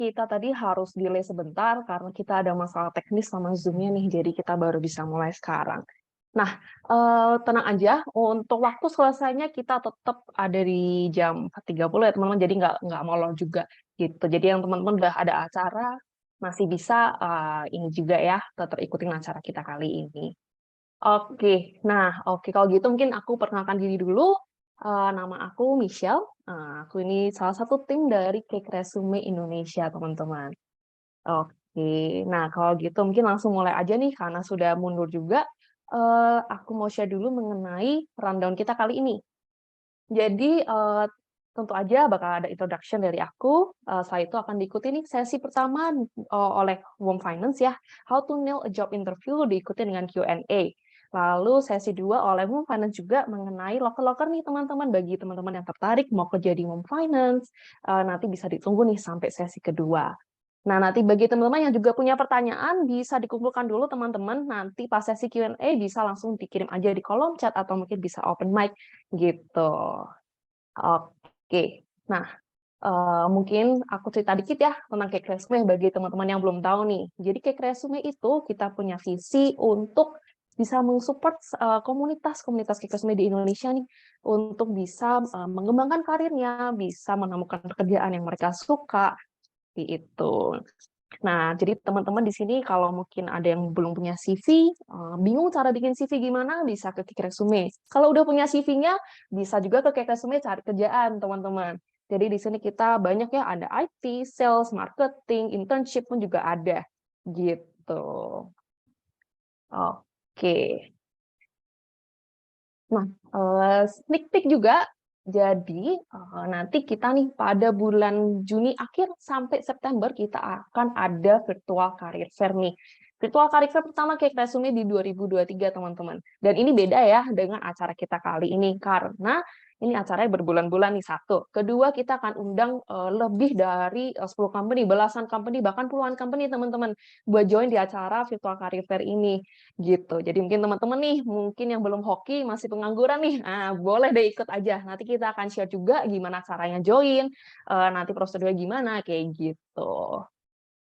kita tadi harus delay sebentar karena kita ada masalah teknis sama Zoom-nya nih, jadi kita baru bisa mulai sekarang. Nah, tenang aja, untuk waktu selesainya kita tetap ada di jam 4.30 ya teman-teman, jadi nggak molor juga gitu. Jadi yang teman-teman udah ada acara, masih bisa ini juga ya, tetap ikutin acara kita kali ini. Oke, nah oke kalau gitu mungkin aku perkenalkan diri dulu. Nama aku Michelle. Aku ini salah satu tim dari Cake Resume Indonesia, teman-teman. Oke, nah kalau gitu mungkin langsung mulai aja nih karena sudah mundur juga. Aku mau share dulu mengenai rundown kita kali ini. Jadi tentu aja bakal ada introduction dari aku. Setelah itu akan diikuti nih sesi pertama oleh Wom Finance ya, How to Nail a Job Interview, diikuti dengan Q&A. Lalu sesi 2 oleh Wom Finance juga mengenai loker-loker nih teman-teman, bagi teman-teman yang tertarik mau kerja di Wom Finance, nanti bisa ditunggu nih sampai sesi kedua. Nah, nanti bagi teman-teman yang juga punya pertanyaan, bisa dikumpulkan dulu teman-teman, nanti pas sesi Q&A bisa langsung dikirim aja di kolom chat atau mungkin bisa open mic gitu. Oke, nah mungkin aku cerita dikit ya tentang Cake Resume bagi teman-teman yang belum tahu nih. Jadi Cake Resume itu kita punya visi untuk bisa mensupport komunitas-komunitas Cake Resume di Indonesia nih untuk bisa mengembangkan karirnya, bisa menemukan pekerjaan yang mereka suka, seperti itu. Nah, jadi teman-teman di sini kalau mungkin ada yang belum punya CV, bingung cara bikin CV gimana, bisa ke Cake Resume. Kalau udah punya CV-nya, bisa juga ke Cake Resume cari kerjaan, teman-teman. Jadi di sini kita banyak ya, ada IT, sales, marketing, internship pun juga ada. Gitu. Oke. Nah, sneak peek juga. Jadi, nanti kita nih pada bulan Juni akhir sampai September kita akan ada virtual career fair nih. Virtual career fair pertama Cake Resume di 2023, teman-teman. Dan ini beda ya dengan acara kita kali ini karena ini acaranya berbulan-bulan nih, satu. Kedua, kita akan undang lebih dari 10 company, belasan company, bahkan puluhan company, teman-teman, buat join di acara virtual career fair ini gitu. Jadi mungkin teman-teman nih, mungkin yang belum hoki, masih pengangguran nih, boleh deh ikut aja. Nanti kita akan share juga gimana caranya join, nanti prosedurnya gimana, kayak gitu.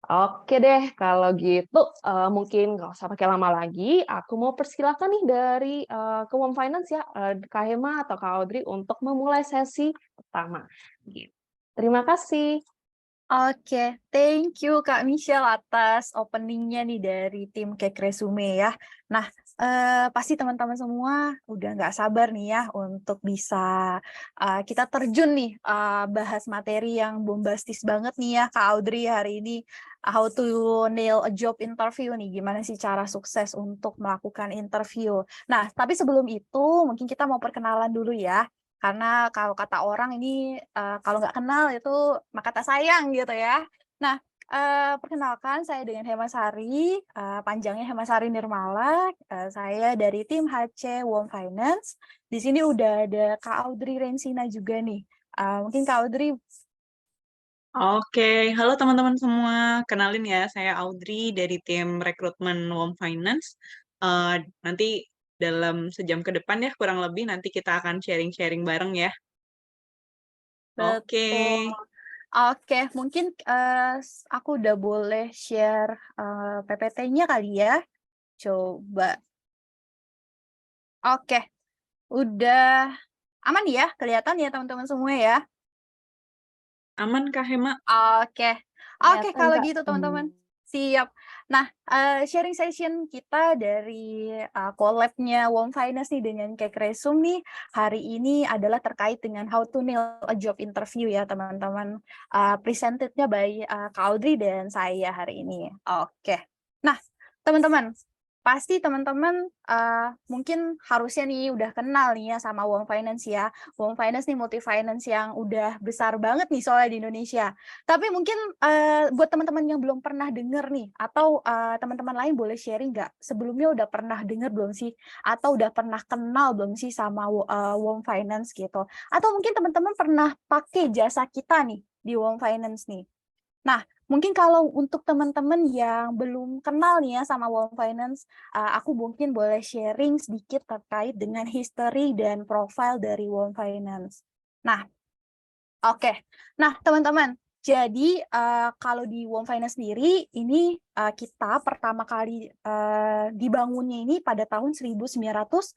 Oke deh, kalau gitu mungkin nggak usah pakai lama lagi, aku mau persilakan nih dari Kewom Finance ya, Kak Hema atau Kak Audrey untuk memulai sesi pertama. Gitu. Terima kasih. Oke, thank you Kak Michelle atas openingnya nih dari tim Cake Resume ya. Nah, pasti teman-teman semua udah nggak sabar nih ya untuk bisa kita terjun nih bahas materi yang bombastis banget nih ya Kak Audrey hari ini. How to nail a job interview nih, gimana sih cara sukses untuk melakukan interview. Nah, tapi sebelum itu mungkin kita mau perkenalan dulu ya. Karena kalau kata orang ini, kalau nggak kenal itu maka tak sayang gitu ya. Nah, perkenalkan saya dengan Hemasari, panjangnya Hemasari Nirmala, saya dari tim HC Wom Finance. Di sini udah ada Kak Audrey Rensina juga nih. Mungkin Kak Audrey. Oke, halo teman-teman semua. Kenalin ya, saya Audrey dari tim rekrutmen Wom Finance. Nanti dalam sejam ke depan ya, kurang lebih nanti kita akan sharing-sharing bareng ya. Oke. Betul. Oke, mungkin aku udah boleh share PPT-nya kali ya. Coba. Oke, udah aman ya? Kelihatan ya teman-teman semua ya? Aman Kak Hema? Oke. Oke, Kelihatan, kalau Kak. gitu teman-teman. Siap. Nah, sharing session kita dari collab-nya Wom Finance nih dengan Cake Resume nih, hari ini adalah terkait dengan how to nail a job interview ya teman-teman. Presented-nya by Kak Audrey dan saya hari ini. Oke. Nah, teman-teman, pasti teman-teman mungkin harusnya nih udah kenal nih ya sama Wom Finance ya. Wom Finance nih multi finance yang udah besar banget nih soalnya di Indonesia. Tapi mungkin buat teman-teman yang belum pernah denger nih, atau teman-teman lain boleh sharing nggak? Sebelumnya udah pernah denger belum sih? Atau udah pernah kenal belum sih sama Wom Finance gitu? Atau mungkin teman-teman pernah pakai jasa kita nih di Wom Finance nih? Nah, mungkin kalau untuk teman-teman yang belum kenal nih ya sama Wom Finance, aku mungkin boleh sharing sedikit terkait dengan history dan profile dari Wom Finance. Nah, oke. Nah, teman-teman, Jadi kalau di Warm Finance sendiri ini kita pertama kali dibangunnya ini pada tahun 1982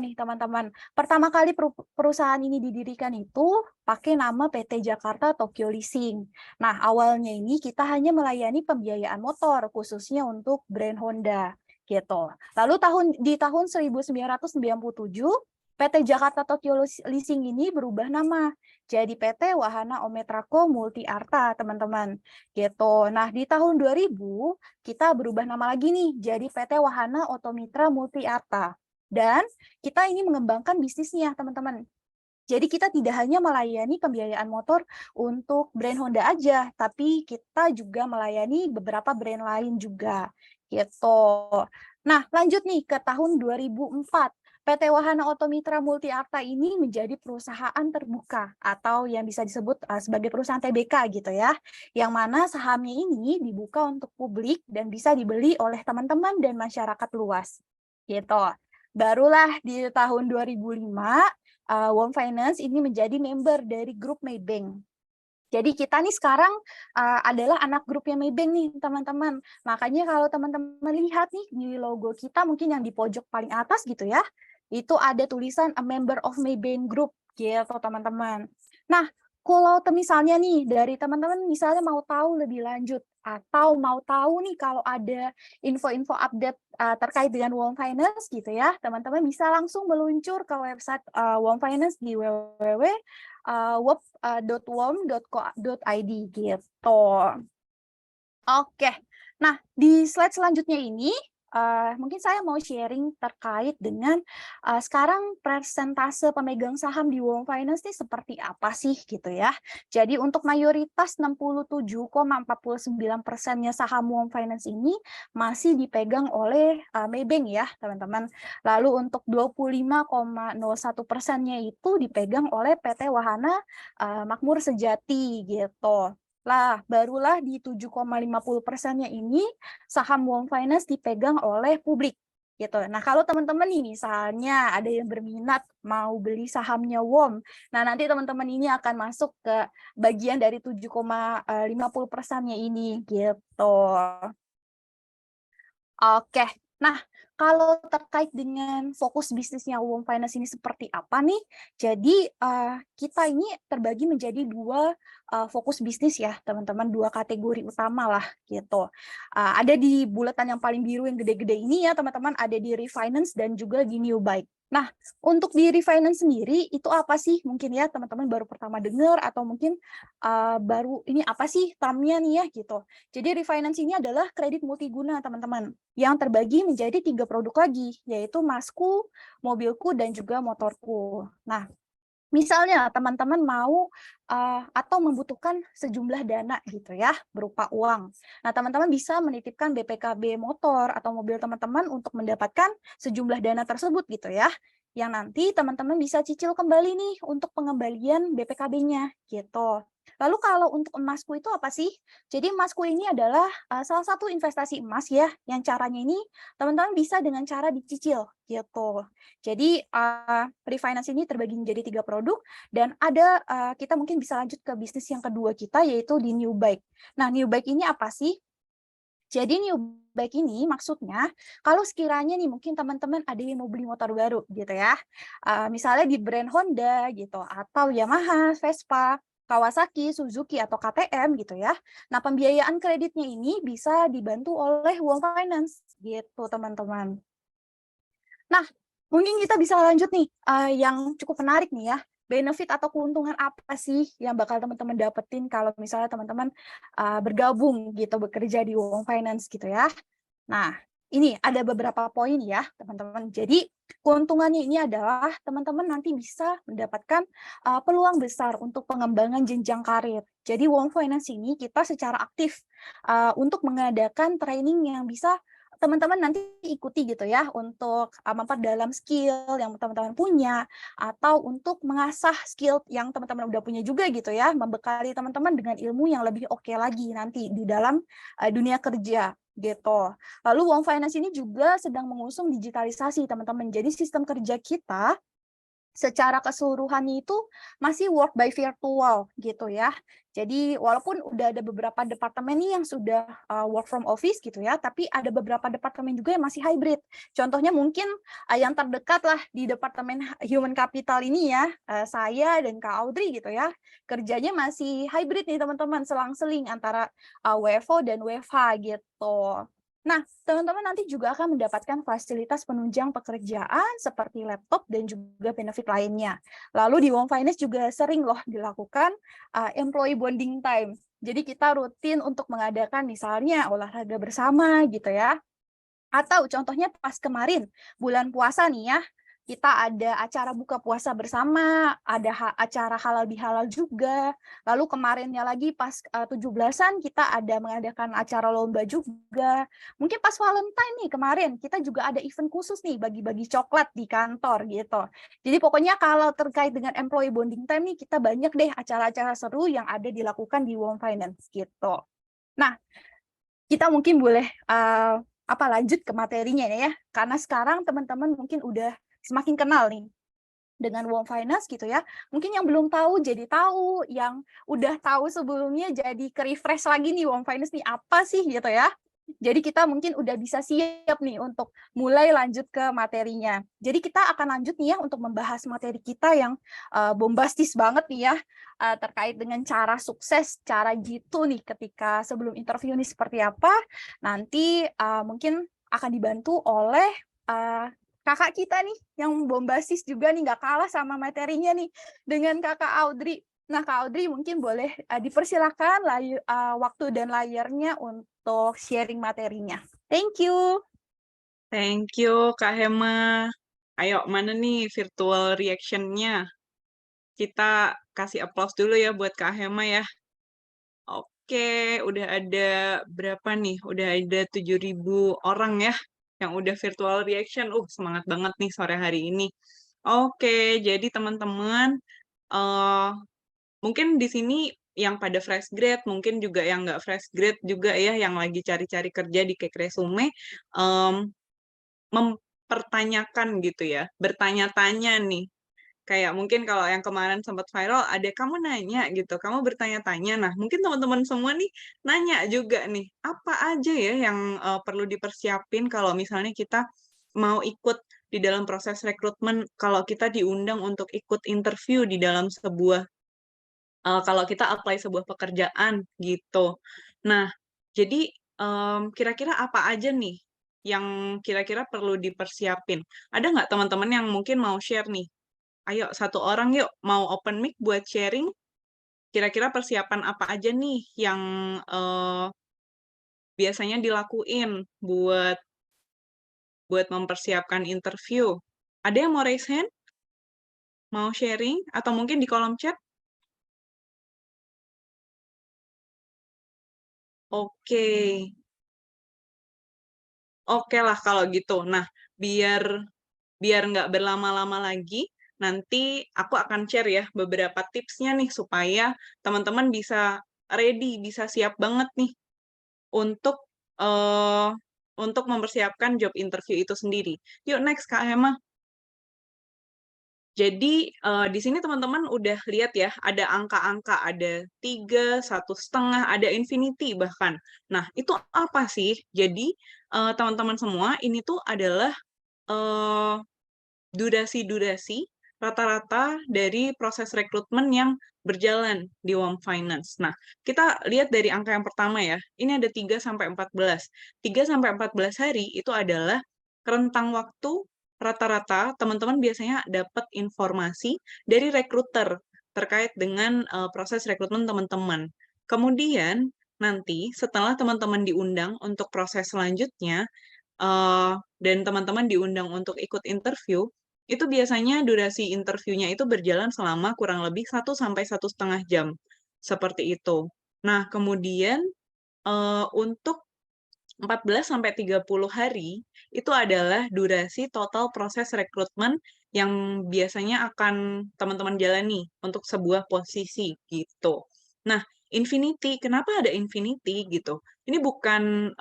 nih teman-teman. Pertama kali perusahaan ini didirikan itu pakai nama PT Jakarta Tokyo Leasing. Nah, awalnya ini kita hanya melayani pembiayaan motor khususnya untuk brand Honda gitu. Lalu di tahun 1997 PT Jakarta Tokyo Leasing ini berubah nama jadi PT Wahana Ometrako Multi Arta, teman-teman. Gitu. Nah, di tahun 2000 kita berubah nama lagi nih jadi PT Wahana Otomitra Multi Arta. Dan kita ini mengembangkan bisnisnya, teman-teman. Jadi kita tidak hanya melayani pembiayaan motor untuk brand Honda aja, tapi kita juga melayani beberapa brand lain juga. Gitu. Nah, lanjut nih ke tahun 2004. PT Wahana Otomitra Multi Arta ini menjadi perusahaan terbuka atau yang bisa disebut sebagai perusahaan TBK gitu ya. Yang mana sahamnya ini dibuka untuk publik dan bisa dibeli oleh teman-teman dan masyarakat luas. Gitu. Barulah di tahun 2005 Warm Finance ini menjadi member dari grup Maybank. Jadi kita nih sekarang adalah anak grupnya Maybank nih teman-teman. Makanya kalau teman-teman lihat nih di logo kita mungkin yang di pojok paling atas gitu ya, itu ada tulisan a member of Maybank Group gitu teman-teman. Nah, kalau misalnya nih dari teman-teman misalnya mau tahu lebih lanjut atau mau tahu nih kalau ada info-info update terkait dengan Warm Finance gitu ya, teman-teman bisa langsung meluncur ke website Warm Finance di www.warm.co.id gitu. Oke, nah di slide selanjutnya ini mungkin saya mau sharing terkait dengan sekarang persentase pemegang saham di Warm Finance ini seperti apa sih gitu ya. Jadi untuk mayoritas 67,49%-nya saham Warm Finance ini masih dipegang oleh Maybank ya teman-teman. Lalu untuk 25,01%-nya itu dipegang oleh PT Wahana Makmur Sejati gitu. Lah, barulah di 7,50%-nya ini saham Warm Finance dipegang oleh publik gitu. Nah, kalau teman-teman nih misalnya ada yang berminat mau beli sahamnya Warm, nah nanti teman-teman ini akan masuk ke bagian dari 7,50%-nya ini gitu. Oke, nah kalau terkait dengan fokus bisnisnya Warm Finance ini seperti apa nih? Jadi kita ini terbagi menjadi dua fokus bisnis ya teman-teman, dua kategori utama lah gitu. Ada di bulatan yang paling biru yang gede-gede ini ya teman-teman, ada di refinance dan juga di new bike. Nah, untuk di refinance sendiri itu apa sih? Mungkin ya teman-teman baru pertama dengar atau mungkin baru ini apa sih termnya nih ya gitu. Jadi refinance ini adalah kredit multiguna teman-teman yang terbagi menjadi 3 produk lagi, yaitu masku, mobilku, dan juga motorku. Nah, misalnya teman-teman mau atau membutuhkan sejumlah dana gitu ya, berupa uang. Nah, teman-teman bisa menitipkan BPKB motor atau mobil teman-teman untuk mendapatkan sejumlah dana tersebut gitu ya. Yang nanti teman-teman bisa cicil kembali nih untuk pengembalian BPKB-nya gitu. Lalu kalau untuk emasku itu apa sih? Jadi emasku ini adalah salah satu investasi emas ya, yang caranya ini teman-teman bisa dengan cara dicicil gitu. Jadi refinance ini terbagi menjadi 3 produk dan ada kita mungkin bisa lanjut ke bisnis yang kedua kita yaitu di new bike. Nah, new bike ini apa sih? Jadi new bike ini maksudnya kalau sekiranya nih mungkin teman-teman ada yang mau beli motor baru gitu ya. Misalnya di brand Honda gitu atau Yamaha, Vespa, Kawasaki, Suzuki atau KTM gitu ya. Nah, pembiayaan kreditnya ini bisa dibantu oleh Warm Finance gitu teman-teman. Nah, mungkin kita bisa lanjut nih, yang cukup menarik nih ya, benefit atau keuntungan apa sih yang bakal teman-teman dapetin kalau misalnya teman-teman bergabung gitu, bekerja di Warm Finance gitu ya. Nah, ini ada beberapa poin ya, teman-teman. Jadi, keuntungannya ini adalah teman-teman nanti bisa mendapatkan peluang besar untuk pengembangan jenjang karir. Jadi, Warm Finance ini kita secara aktif untuk mengadakan training yang bisa teman-teman nanti ikuti gitu ya untuk memperdalam skill yang teman-teman punya atau untuk mengasah skill yang teman-teman udah punya juga gitu ya, membekali teman-teman dengan ilmu yang lebih oke lagi nanti di dalam dunia kerja gitu. Lalu Warm Finance ini juga sedang mengusung digitalisasi teman-teman. Jadi sistem kerja kita secara keseluruhan itu masih work by virtual gitu ya. Jadi walaupun udah ada beberapa departemen nih yang sudah work from office gitu ya, tapi ada beberapa departemen juga yang masih hybrid. Contohnya mungkin yang terdekat lah di departemen human capital ini ya, saya dan Kak Audrey gitu ya, kerjanya masih hybrid nih teman-teman, selang-seling antara WFO dan WFH gitu. Nah, teman-teman nanti juga akan mendapatkan fasilitas penunjang pekerjaan seperti laptop dan juga benefit lainnya. Lalu di Wom Finance juga sering loh dilakukan employee bonding time. Jadi kita rutin untuk mengadakan misalnya olahraga bersama gitu ya. Atau contohnya pas kemarin bulan puasa nih ya, kita ada acara buka puasa bersama, ada acara halal bihalal juga. Lalu kemarinnya lagi pas 17-an kita ada mengadakan acara lomba juga. Mungkin pas Valentine nih kemarin kita juga ada event khusus nih bagi-bagi coklat di kantor gitu. Jadi pokoknya kalau terkait dengan employee bonding time nih kita banyak deh acara-acara seru yang ada dilakukan di Wom Finance gitu. Nah, kita mungkin boleh lanjut ke materinya ya, karena sekarang teman-teman mungkin udah semakin kenal nih dengan Wom Finance gitu ya. Mungkin yang belum tahu jadi tahu, yang udah tahu sebelumnya jadi ke-refresh lagi nih Wom Finance nih apa sih gitu ya. Jadi kita mungkin udah bisa siap nih untuk mulai lanjut ke materinya. Jadi kita akan lanjut nih ya untuk membahas materi kita yang bombastis banget nih ya, terkait dengan cara sukses, cara gitu nih ketika sebelum interview nih seperti apa. Nanti mungkin akan dibantu oleh kakak kita nih yang bombastis juga nih, nggak kalah sama materinya nih dengan kakak Audrey. Nah, Kak Audrey mungkin boleh dipersilakan waktu dan layarnya untuk sharing materinya. Thank you. Thank you, Kak Hema. Ayo, mana nih virtual reaction-nya? Kita kasih applause dulu ya buat Kak Hema ya. Oke, udah ada berapa nih? Udah ada 7.000 orang ya yang udah virtual reaction. Semangat banget nih sore hari ini. Oke, jadi teman-teman, mungkin di sini yang pada fresh grade, mungkin juga yang nggak fresh grade juga ya, yang lagi cari-cari kerja di Cake Resume, mempertanyakan gitu ya, bertanya-tanya nih. Kayak mungkin kalau yang kemarin sempat viral, ada kamu nanya gitu, kamu bertanya-tanya. Nah, mungkin teman-teman semua nih nanya juga nih, apa aja ya yang perlu dipersiapin kalau misalnya kita mau ikut di dalam proses rekrutmen, kalau kita diundang untuk ikut interview di dalam sebuah kalau kita apply sebuah pekerjaan gitu. Nah, jadi kira-kira apa aja nih yang kira-kira perlu dipersiapin? Ada nggak teman-teman yang mungkin mau share nih? Ayo, satu orang yuk, mau open mic buat sharing, kira-kira persiapan apa aja nih yang biasanya dilakuin buat mempersiapkan interview? Ada yang mau raise hand? Mau sharing? Atau mungkin di kolom chat? Oke. Oke lah kalau gitu. Nah, biar biar nggak berlama-lama lagi, nanti aku akan share ya beberapa tipsnya nih supaya teman-teman bisa ready, bisa siap banget nih untuk eh, untuk mempersiapkan job interview itu sendiri. Yuk next Kak Hema. Jadi di sini teman-teman udah lihat ya, ada angka-angka, ada 3, 1,5, ada infinity bahkan. Nah, itu apa sih? Jadi teman-teman semua ini tuh adalah durasi-durasi rata-rata dari proses rekrutmen yang berjalan di Wom Finance. Nah, kita lihat dari angka yang pertama ya. Ini ada 3-14. 3-14 hari itu adalah rentang waktu rata-rata teman-teman biasanya dapat informasi dari rekruter terkait dengan proses rekrutmen teman-teman. Kemudian nanti setelah teman-teman diundang untuk proses selanjutnya, dan teman-teman diundang untuk ikut interview, itu biasanya durasi interviewnya itu berjalan selama kurang lebih 1 sampai 1,5 jam. Seperti itu. Nah, kemudian untuk 14 sampai 30 hari, itu adalah durasi total proses rekrutmen yang biasanya akan teman-teman jalani untuk sebuah posisi, gitu. Nah, infinity, kenapa ada infinity gitu? Ini bukan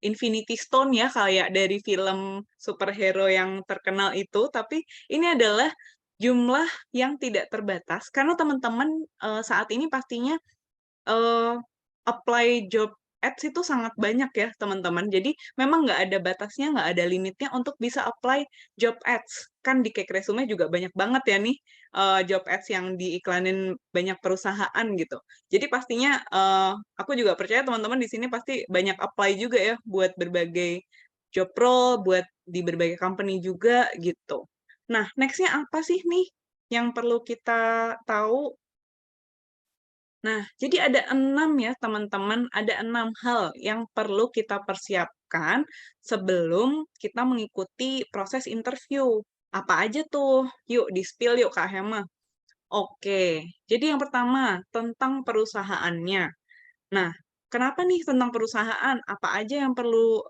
Infinity Stone ya, kayak dari film superhero yang terkenal itu, tapi ini adalah jumlah yang tidak terbatas karena teman-teman, saat ini pastinya, eee, apply job ads itu sangat banyak ya, teman-teman. Jadi memang nggak ada batasnya, nggak ada limitnya untuk bisa apply job ads. Kan di Cake Resume juga banyak banget ya nih, job ads yang diiklanin banyak perusahaan gitu. Jadi pastinya, aku juga percaya teman-teman di sini pasti banyak apply juga ya buat berbagai job role, buat di berbagai company juga gitu. Nah, next-nya apa sih nih yang perlu kita tahu? Nah, jadi ada 6 ya teman-teman, ada 6 hal yang perlu kita persiapkan sebelum kita mengikuti proses interview. Apa aja tuh? Yuk di-spill yuk Kak Hema. Oke, jadi yang pertama tentang perusahaannya. Nah, kenapa nih tentang perusahaan? Apa aja yang perlu,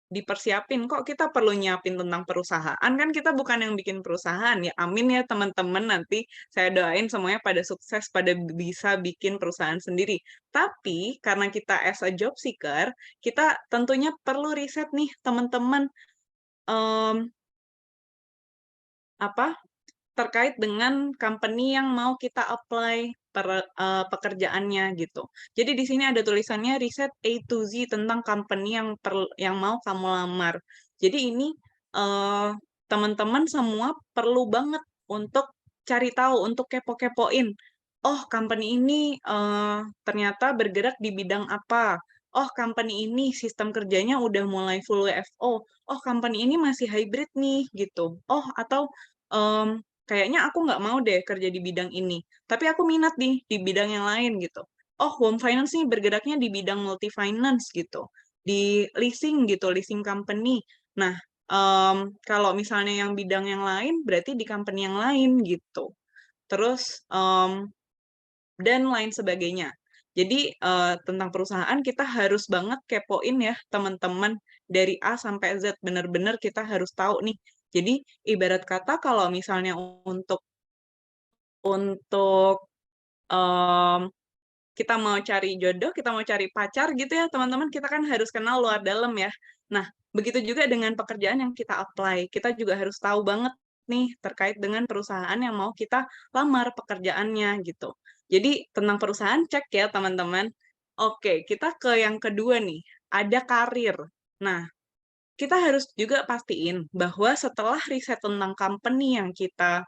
dipersiapin, kok kita perlu nyiapin tentang perusahaan, kan kita bukan yang bikin perusahaan ya, amin ya teman-teman, nanti saya doain semuanya pada sukses, pada bisa bikin perusahaan sendiri. Tapi karena kita as a job seeker, kita tentunya perlu riset nih teman-teman, mmm, apa, terkait dengan company yang mau kita apply pekerjaannya gitu. Jadi di sini ada tulisannya riset A to Z tentang company yang mau kamu lamar. Jadi ini, eee, teman-teman semua perlu banget untuk cari tahu, untuk kepo-kepoin, "Oh company ini, ternyata bergerak di bidang apa? Oh company ini sistem kerjanya udah mulai full WFO. Oh company ini masih hybrid nih," gitu. Oh atau, kayaknya aku nggak mau deh kerja di bidang ini, tapi aku minat nih di bidang yang lain gitu. Oh, home finance nih bergeraknya di bidang multi finance gitu, di leasing gitu, leasing company. Nah, kalau misalnya yang bidang yang lain berarti di company yang lain gitu. Terus, dan lain sebagainya. Jadi, tentang perusahaan kita harus banget kepoin ya teman-teman, dari A sampai Z, bener-bener kita harus tahu nih. Jadi ibarat kata kalau misalnya untuk, mmm, kita mau cari jodoh, kita mau cari pacar gitu ya teman-teman, kita kan harus kenal luar dalam ya. Nah, begitu juga dengan pekerjaan yang kita apply, kita juga harus tahu banget nih terkait dengan perusahaan yang mau kita lamar pekerjaannya gitu. Jadi tentang perusahaan cek ya teman-teman. Oke, kita ke yang kedua nih, ada karir. Nah, kita harus juga pastiin bahwa setelah riset tentang company yang kita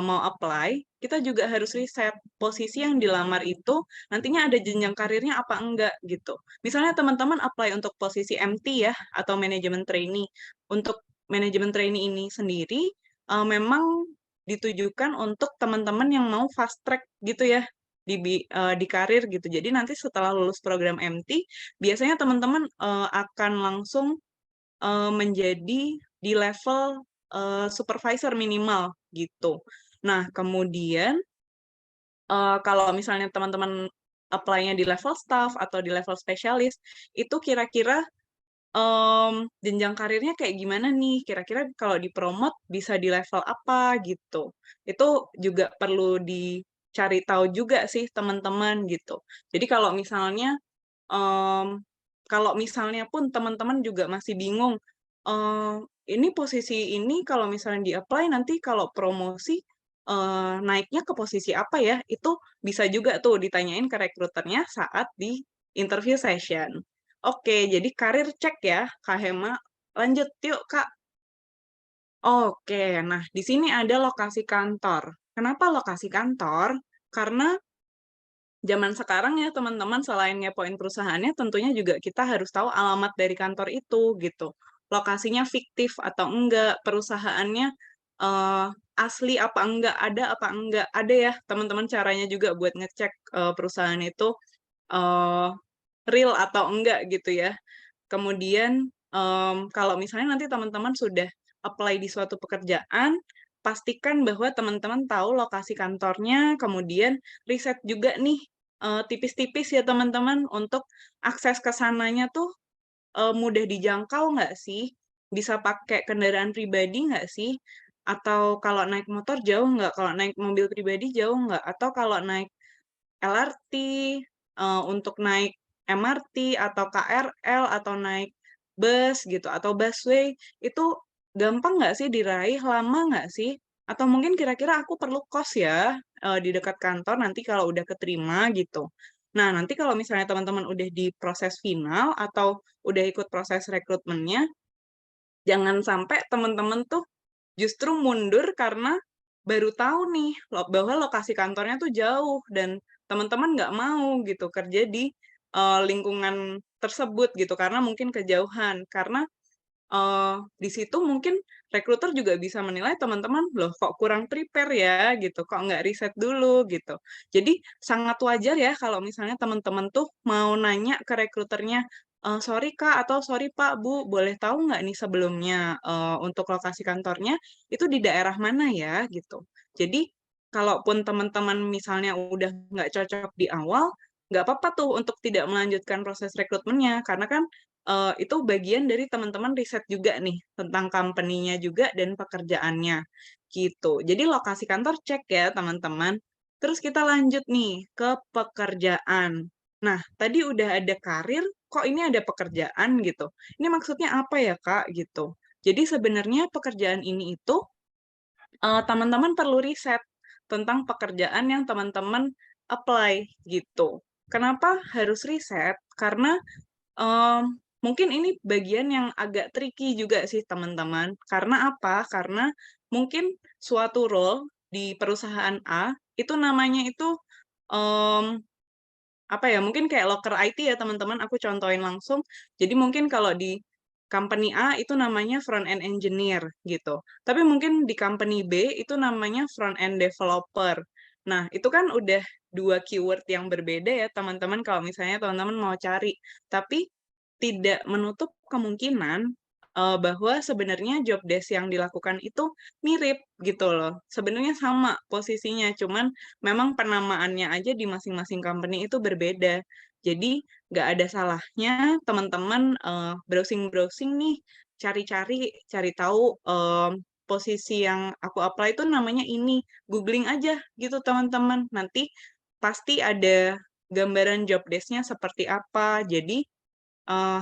mau apply, kita juga harus riset posisi yang dilamar itu nantinya ada jenjang karirnya apa enggak gitu. Misalnya teman-teman apply untuk posisi MT ya atau manajemen trainee. Untuk manajemen trainee ini sendiri memang ditujukan untuk teman-teman yang mau fast track gitu ya di karir gitu. Jadi nanti setelah lulus program MT, biasanya teman-teman akan langsung menjadi di level, supervisor minimal, gitu. Nah, kemudian, kalau misalnya teman-teman apply-nya di level staff atau di level spesialis, itu kira-kira, jenjang karirnya kayak gimana nih? Kira-kira kalau di-promote bisa di level apa, gitu. Itu juga perlu dicari tahu juga sih teman-teman, gitu. Jadi Mmm, kalau misalnya pun teman-teman juga masih bingung, eee, ini posisi ini kalau misalnya di-apply nanti kalau promosi, naiknya ke posisi apa ya? Itu bisa juga tuh ditanyain ke rekruternya saat di interview session. Oke, jadi karir cek ya, Kak Hema. Lanjut yuk, Kak. Oke, nah di sini ada lokasi kantor. Kenapa lokasi kantor? Karena zaman sekarang ya teman-teman selain ngepoin perusahaannya tentunya juga kita harus tahu alamat dari kantor itu gitu. Lokasinya fiktif atau enggak, perusahaannya, eee, asli apa enggak, ada apa enggak. Ada ya teman-teman caranya juga buat ngecek, perusahaan itu, eee, real atau enggak gitu ya. Kemudian, kalau misalnya nanti teman-teman sudah apply di suatu pekerjaan, pastikan bahwa teman-teman tahu lokasi kantornya, kemudian riset juga nih, tipis-tipis ya teman-teman untuk akses ke sananya tuh, mudah dijangkau nggak sih? Bisa pakai kendaraan pribadi nggak sih? Atau kalau naik motor jauh nggak? Kalau naik mobil pribadi jauh nggak? Atau kalau naik LRT, untuk naik MRT atau KRL atau naik bus gitu atau busway, itu gampang nggak sih diraih, lama nggak sih? Atau mungkin kira-kira aku perlu kos ya, di dekat kantor nanti kalau udah keterima gitu. Nah, nanti kalau misalnya teman-teman udah di proses final atau udah ikut proses rekrutmennya, jangan sampai teman-teman tuh justru mundur karena baru tahu nih bahwa lokasi kantornya tuh jauh dan teman-teman nggak mau gitu kerja di lingkungan tersebut gitu karena mungkin kejauhan. Karena di situ mungkin rekruter juga bisa menilai teman-teman, "Loh kok kurang prepare ya?" Gitu, "Kok nggak riset dulu?" Gitu. Jadi sangat wajar ya kalau misalnya teman-teman tuh mau nanya ke rekruternya, "Sorry Kak," atau "Sorry Pak, Bu, boleh tahu nggak nih sebelumnya, untuk lokasi kantornya itu di daerah mana ya?" Gitu. Jadi kalaupun teman-teman misalnya udah nggak cocok di awal, nggak apa-apa tuh untuk tidak melanjutkan proses rekrutmennya, karena kan itu bagian dari teman-teman riset juga nih, tentang company-nya juga dan pekerjaannya, gitu. Jadi lokasi kantor cek ya teman-teman. Terus kita lanjut nih ke pekerjaan. Nah, tadi udah ada karir, kok ini ada pekerjaan gitu. Ini maksudnya apa ya Kak? Gitu. Jadi sebenarnya pekerjaan ini itu, teman-teman perlu riset tentang pekerjaan yang teman-teman apply, gitu. Kenapa harus riset? Karena mungkin ini bagian yang agak tricky juga sih teman-teman. Karena apa? Karena mungkin suatu role di perusahaan A, itu namanya itu, mmm, apa ya, mungkin kayak loker IT ya teman-teman, aku contohin langsung. Jadi mungkin kalau di company A itu namanya front end engineer gitu. Tapi mungkin di company B itu namanya front end developer. Nah, itu kan udah 2 keyword yang berbeda ya teman-teman kalau misalnya teman-teman mau cari. Tapi tidak menutup kemungkinan, bahwa sebenarnya job desk yang dilakukan itu mirip gitu loh. Sebenarnya sama posisinya, cuman memang penamaannya aja di masing-masing company itu berbeda. Jadi nggak ada salahnya teman-teman, browsing-browsing nih, cari-cari, cari tahu, posisi yang aku apply itu namanya ini, googling aja gitu teman-teman. Nanti pasti ada gambaran job desk-nya seperti apa. Jadi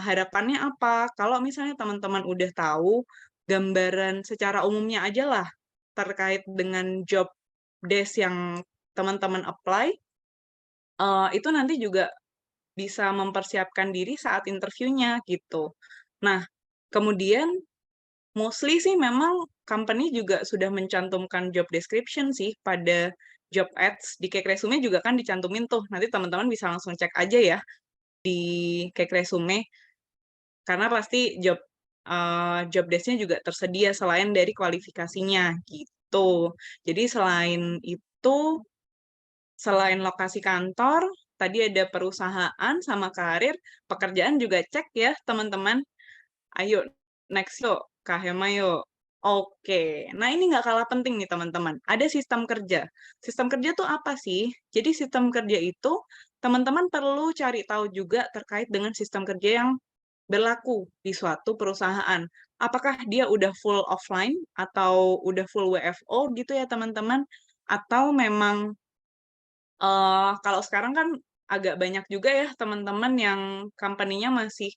harapannya apa? Kalau misalnya teman-teman udah tahu gambaran secara umumnya aja lah terkait dengan job desk yang teman-teman apply, itu nanti juga bisa mempersiapkan diri saat interviewnya gitu. Nah, kemudian mostly sih memang company juga sudah mencantumkan job description sih pada job ads. Di Cake Resume juga kan dicantumin tuh, nanti teman-teman bisa langsung cek aja ya di Cake Resume. Karena pasti job desk-nya juga tersedia selain dari kualifikasinya, gitu. Jadi selain itu, selain lokasi kantor, tadi ada perusahaan sama karir, pekerjaan juga cek ya teman-teman. Ayo, next yuk, Kak Hema yuk. Oke, nah ini nggak kalah penting nih teman-teman, ada sistem kerja. Sistem kerja tuh apa sih? Jadi sistem kerja itu, teman-teman perlu cari tahu juga terkait dengan sistem kerja yang berlaku di suatu perusahaan. Apakah dia udah full offline atau udah full WFO gitu ya teman-teman? Atau memang kalau sekarang kan agak banyak juga ya teman-teman yang company-nya masih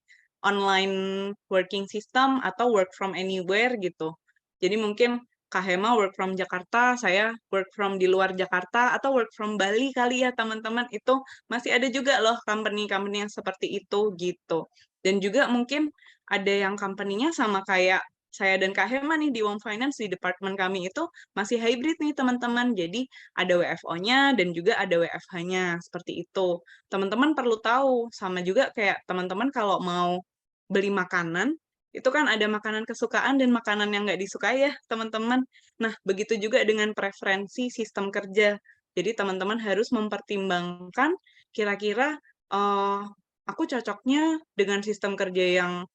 online working system atau work from anywhere gitu. Jadi mungkin Kak Hema work from Jakarta, saya work from di luar Jakarta, atau work from Bali kali ya teman-teman. Itu masih ada juga loh company-company yang seperti itu gitu. Dan juga mungkin ada yang company-nya sama kayak saya dan Kak Hema nih di Wong Finance di departemen kami itu masih hybrid nih teman-teman. Jadi ada WFO-nya dan juga ada WFH-nya, seperti itu. Teman-teman perlu tahu, sama juga kayak teman-teman kalau mau beli makanan, itu kan ada makanan kesukaan dan makanan yang nggak disukai ya, teman-teman. Nah, begitu juga dengan preferensi sistem kerja. Jadi teman-teman harus mempertimbangkan kira-kira aku cocoknya dengan sistem kerja yang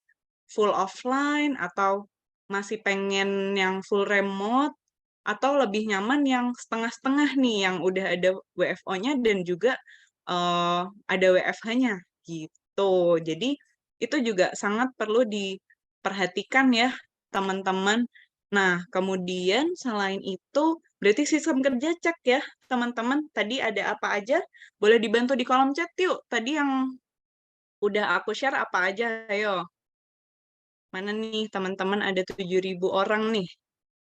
full offline atau masih pengen yang full remote atau lebih nyaman yang setengah-setengah nih, yang udah ada WFO-nya dan juga, ada WFH-nya, gitu. Jadi, itu juga sangat perlu diperhatikan ya, teman-teman. Nah, kemudian selain itu, berarti sistem kerja cek ya, teman-teman. Tadi ada apa aja? Boleh dibantu di kolom chat yuk. Tadi yang udah aku share apa aja? Ayo, mana nih teman-teman ada 7.000 orang nih.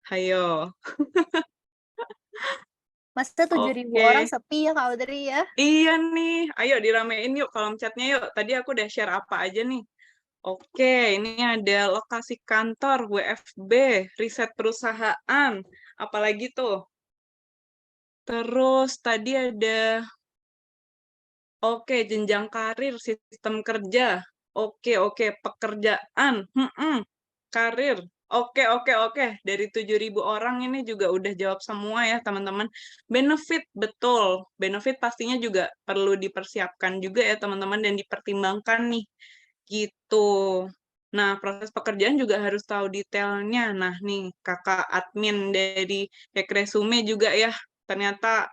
Hayo. Masa 7.000 orang Oke. sepi ya Kak Audrey ya? Iya nih, ayo diramein yuk kolom chatnya yuk. Tadi aku udah share apa aja nih. Oke, ini ada lokasi kantor, WFB, riset perusahaan, apalagi tuh. Terus tadi ada, oke, jenjang karir, sistem kerja. Oke, pekerjaan, karir. Oke. Dari 7.000 orang ini juga udah jawab semua ya, teman-teman. Benefit, betul. Benefit pastinya juga perlu dipersiapkan juga ya, teman-teman, dan dipertimbangkan nih. Gitu. Nah, proses pekerjaan juga harus tahu detailnya. Nah, nih, kakak admin dari Hack Resume juga ya, ternyata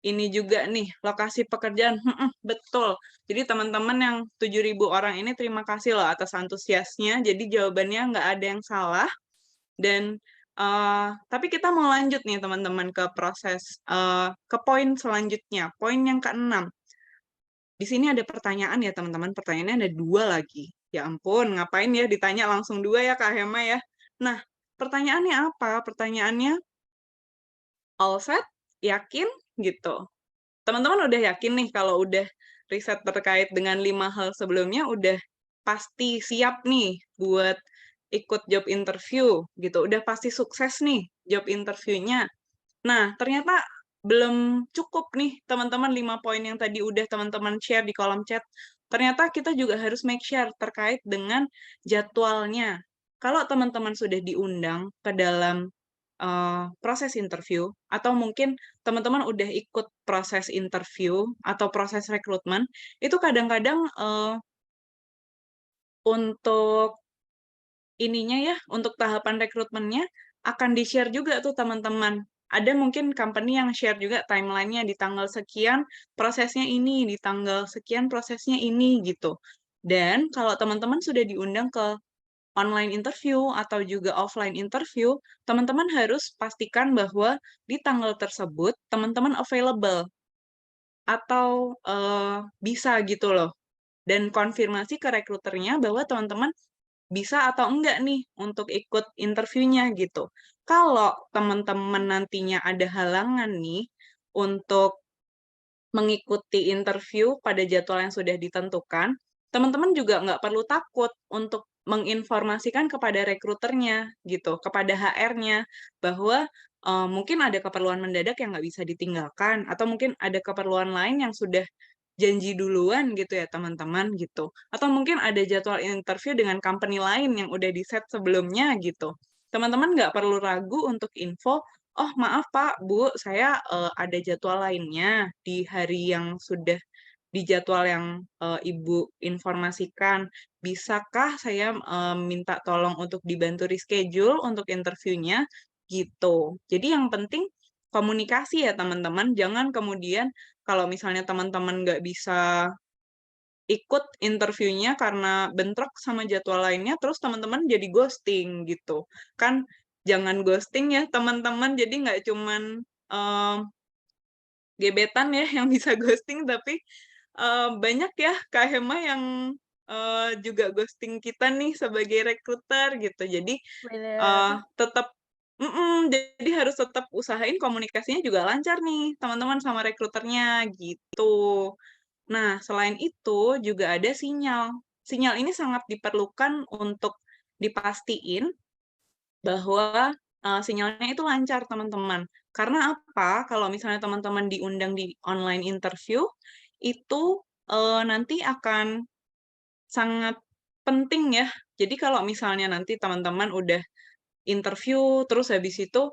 ini juga nih, lokasi pekerjaan, betul. Jadi teman-teman yang 7.000 orang ini terima kasih loh atas antusiasnya, jadi jawabannya nggak ada yang salah, dan tapi kita mau lanjut nih teman-teman ke proses, ke poin selanjutnya, poin yang keenam. Di sini ada pertanyaan ya teman-teman, pertanyaannya ada 2 lagi. Ya ampun, ngapain ya ditanya langsung 2 ya Kak Hema ya. Nah, pertanyaannya apa? Pertanyaannya, all set? Yakin? Gitu. Teman-teman udah yakin nih kalau udah riset terkait dengan 5 hal sebelumnya udah pasti siap nih buat ikut job interview gitu, udah pasti sukses nih job interview-nya. Nah, ternyata belum cukup nih teman-teman 5 poin yang tadi udah teman-teman share di kolom chat. Ternyata kita juga harus make sure terkait dengan jadwalnya. Kalau teman-teman sudah diundang ke dalam proses interview, atau mungkin teman-teman udah ikut proses interview atau proses rekrutmen, itu kadang-kadang untuk ininya ya, untuk tahapan rekrutmennya akan di-share juga tuh teman-teman. Ada mungkin company yang share juga timeline-nya di tanggal sekian prosesnya ini, di tanggal sekian prosesnya ini gitu. Dan kalau teman-teman sudah diundang ke online interview atau juga offline interview, teman-teman harus pastikan bahwa di tanggal tersebut teman-teman available atau bisa gitu loh. Dan konfirmasi ke rekruternya bahwa teman-teman bisa atau enggak nih untuk ikut interviewnya gitu. Kalau teman-teman nantinya ada halangan nih untuk mengikuti interview pada jadwal yang sudah ditentukan, teman-teman juga nggak perlu takut untuk menginformasikan kepada rekruternya gitu, kepada HR-nya bahwa mungkin ada keperluan mendadak yang nggak bisa ditinggalkan, atau mungkin ada keperluan lain yang sudah janji duluan gitu ya teman-teman gitu. Atau mungkin ada jadwal interview dengan company lain yang udah di-set sebelumnya gitu. Teman-teman nggak perlu ragu untuk info, "Oh maaf Pak, Bu, saya ada jadwal lainnya di hari yang sudah di jadwal yang Ibu informasikan. Bisakah saya minta tolong untuk dibantu reschedule untuk interviewnya?" Gitu. Jadi yang penting komunikasi ya teman-teman, jangan kemudian kalau misalnya teman-teman nggak bisa ikut interviewnya karena bentrok sama jadwal lainnya, terus teman-teman jadi ghosting gitu. Kan jangan ghosting ya teman-teman, jadi nggak cuman gebetan ya yang bisa ghosting, tapi banyak ya Kak Hema yang juga ghosting kita nih sebagai rekruter gitu. Jadi Bener. tetap jadi harus tetap usahain komunikasinya juga lancar nih teman-teman sama rekruternya gitu. Nah, selain itu juga ada sinyal. Sinyal ini sangat diperlukan untuk dipastiin bahwa, sinyalnya itu lancar, teman-teman. Karena apa? Kalau misalnya teman-teman diundang di online interview, itu, nanti akan sangat penting ya. Jadi kalau misalnya nanti teman-teman udah interview, terus habis itu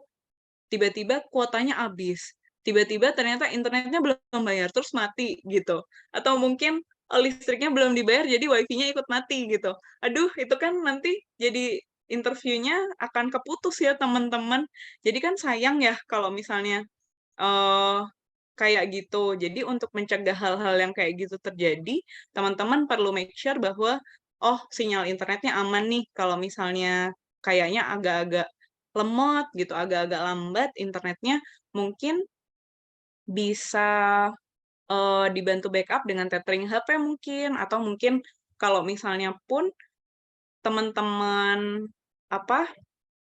tiba-tiba kuotanya habis, tiba-tiba ternyata internetnya belum bayar, terus mati gitu. Atau mungkin, listriknya belum dibayar jadi WiFi-nya ikut mati gitu. Aduh, itu kan nanti jadi interviewnya akan keputus ya teman-teman. Jadi kan sayang ya kalau misalnya, eee, kayak gitu. Jadi untuk mencegah hal-hal yang kayak gitu terjadi, teman-teman perlu make sure bahwa, oh sinyal internetnya aman nih kalau misalnya kayaknya agak-agak lemot gitu, agak-agak lambat internetnya, mungkin bisa, dibantu backup dengan tethering HP mungkin, atau mungkin kalau misalnya pun teman-teman, apa,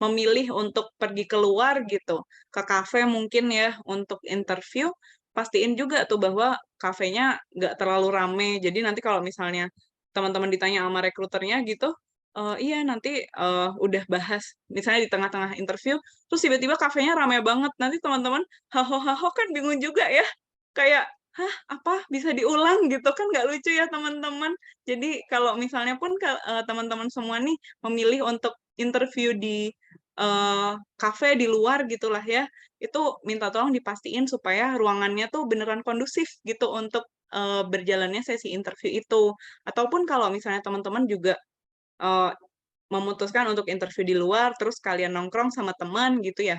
memilih untuk pergi keluar gitu, ke kafe mungkin ya untuk interview, pastiin juga tuh bahwa kafenya nggak terlalu rame. Jadi nanti kalau misalnya teman-teman ditanya sama rekruternya gitu, iya nanti, udah bahas misalnya di tengah-tengah interview, terus tiba-tiba kafenya rame banget, nanti teman-teman haho-haho kan bingung juga ya, kayak, "Hah, apa? Bisa diulang?" Gitu kan nggak lucu ya teman-teman. Jadi kalau misalnya pun teman-teman semua nih memilih untuk interview di, kafe di luar gitulah ya, itu minta tolong dipastiin supaya ruangannya tuh beneran kondusif gitu untuk, berjalannya sesi interview itu. Ataupun kalau misalnya teman-teman juga, eee, memutuskan untuk interview di luar, terus kalian nongkrong sama teman gitu ya,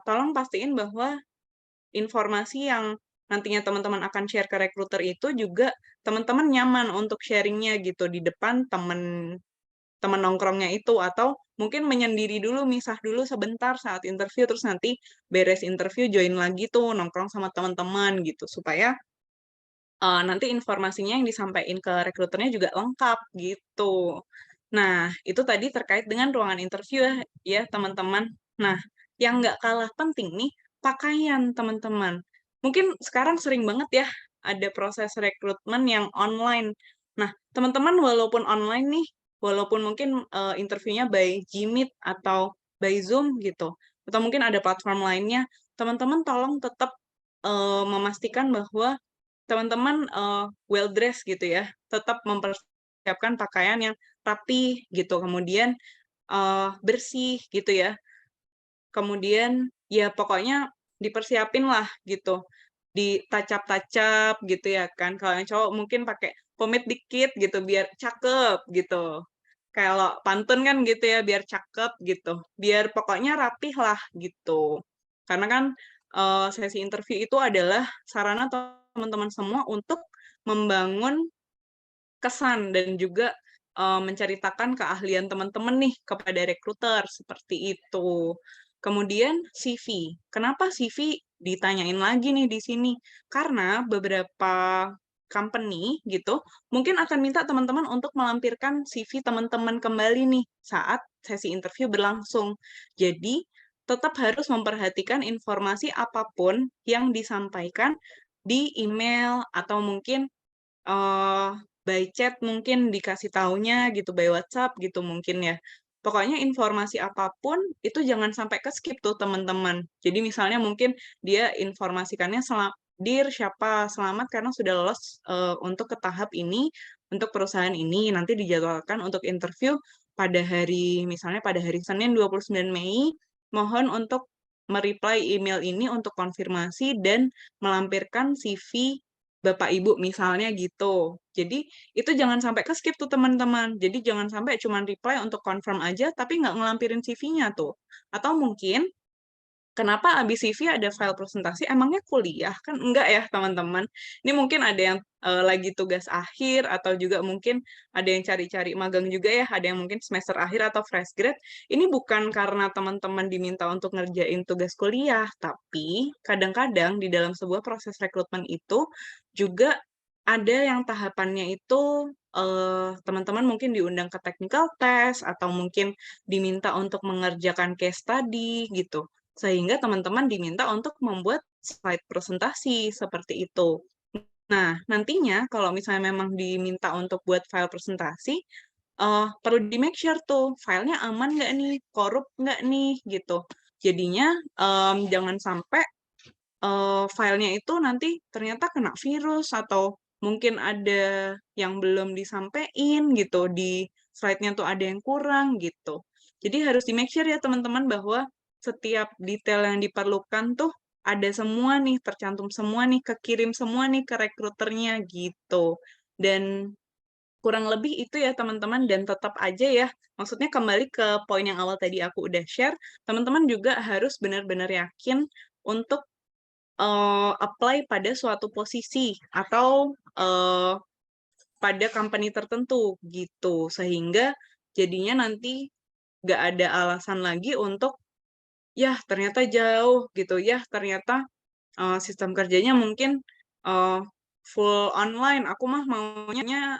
tolong pastiin bahwa informasi yang nantinya teman-teman akan share ke rekruter itu juga teman-teman nyaman untuk sharing-nya gitu di depan teman teman nongkrongnya itu, atau mungkin menyendiri dulu, misah dulu sebentar saat interview, terus nanti beres interview join lagi tuh nongkrong sama teman-teman gitu, supaya, nanti informasinya yang disampaikan ke rekruternya juga lengkap gitu. Nah, itu tadi terkait dengan ruangan interview ya teman-teman. Nah, yang nggak kalah penting nih, pakaian teman-teman. Mungkin sekarang sering banget ya, ada proses rekrutmen yang online. Nah, teman-teman walaupun online nih, walaupun mungkin, interviewnya by Gmeet atau by Zoom gitu, atau mungkin ada platform lainnya, teman-teman tolong tetap, memastikan bahwa teman-teman, well dressed gitu ya, tetap mempersiapkan pakaian yang rapi gitu, kemudian, bersih gitu ya. Kemudian, ya pokoknya dipersiapin lah gitu, ditacap-tacap gitu ya kan, kalau yang cowok mungkin pakai pomade dikit gitu biar cakep gitu. Kalau pantun kan gitu ya, biar cakep gitu, biar pokoknya rapih lah gitu. Karena kan, sesi interview itu adalah sarana teman-teman semua untuk membangun kesan dan juga, menceritakan keahlian teman-teman nih kepada rekruter, seperti itu. Kemudian CV. Kenapa CV ditanyain lagi nih di sini? Karena beberapa company gitu, mungkin akan minta teman-teman untuk melampirkan CV teman-teman kembali nih saat sesi interview berlangsung. Jadi, tetap harus memperhatikan informasi apapun yang disampaikan di email atau mungkin Eee, by chat mungkin dikasih taunya gitu, by WhatsApp gitu mungkin ya. Pokoknya informasi apapun itu jangan sampai ke-skip tuh teman-teman. Jadi misalnya mungkin dia informasikannya "Dear siapa, selamat karena sudah lolos, untuk ke tahap ini, untuk perusahaan ini, nanti dijadwalkan untuk interview pada hari" misalnya pada hari Senin 29 Mei, "mohon untuk email ini untuk konfirmasi dan melampirkan CV Bapak Ibu misalnya gitu. Jadi itu jangan sampai ke-skip tuh teman-teman. Jadi jangan sampai cuman reply untuk confirm aja tapi nggak ngelampirin CV-nya tuh. Atau mungkin kenapa abis CV ada file presentasi, emangnya kuliah? Kan enggak ya, teman-teman. Ini mungkin ada yang, lagi tugas akhir atau juga mungkin ada yang cari-cari magang juga ya, ada yang mungkin semester akhir atau fresh grad. Ini bukan karena teman-teman diminta untuk ngerjain tugas kuliah, tapi kadang-kadang di dalam sebuah proses rekrutmen itu juga ada yang tahapannya itu, teman-teman mungkin diundang ke technical test atau mungkin diminta untuk mengerjakan case study gitu. Sehingga teman-teman diminta untuk membuat slide presentasi, seperti itu. Nah, nantinya kalau misalnya memang diminta untuk buat file presentasi, perlu di-make sure tuh, filenya aman nggak nih, korup nggak nih, gitu. Jadinya, jangan sampai, filenya itu nanti ternyata kena virus atau mungkin ada yang belum disampein gitu, di slide-nya tuh ada yang kurang, gitu. Jadi harus di-make sure ya teman-teman bahwa setiap detail yang diperlukan tuh ada semua nih, tercantum semua nih, kekirim semua nih ke rekruternya gitu. Dan kurang lebih itu ya teman-teman dan tetap aja ya, maksudnya kembali ke poin yang awal tadi aku udah share, teman-teman juga harus benar-benar yakin untuk, apply pada suatu posisi atau, pada company tertentu gitu. Sehingga jadinya nanti nggak ada alasan lagi untuk yah, ternyata jauh gitu, yah ternyata, sistem kerjanya mungkin, eee, full online, aku mah maunya,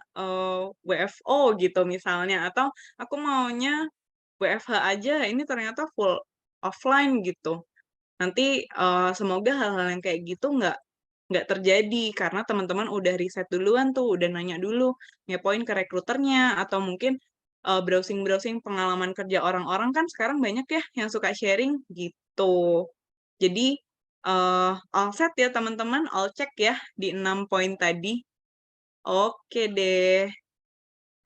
WFO gitu misalnya, atau aku maunya WFH aja ini ternyata full offline gitu. Nanti, semoga hal-hal yang kayak gitu nggak terjadi, karena teman-teman udah riset duluan tuh, udah nanya dulu, ngepoin ke rekruternya, atau mungkin, browsing-browsing pengalaman kerja orang-orang kan sekarang banyak ya yang suka sharing, gitu. Jadi, all set ya teman-teman, all check ya di 6 poin tadi. Oke deh.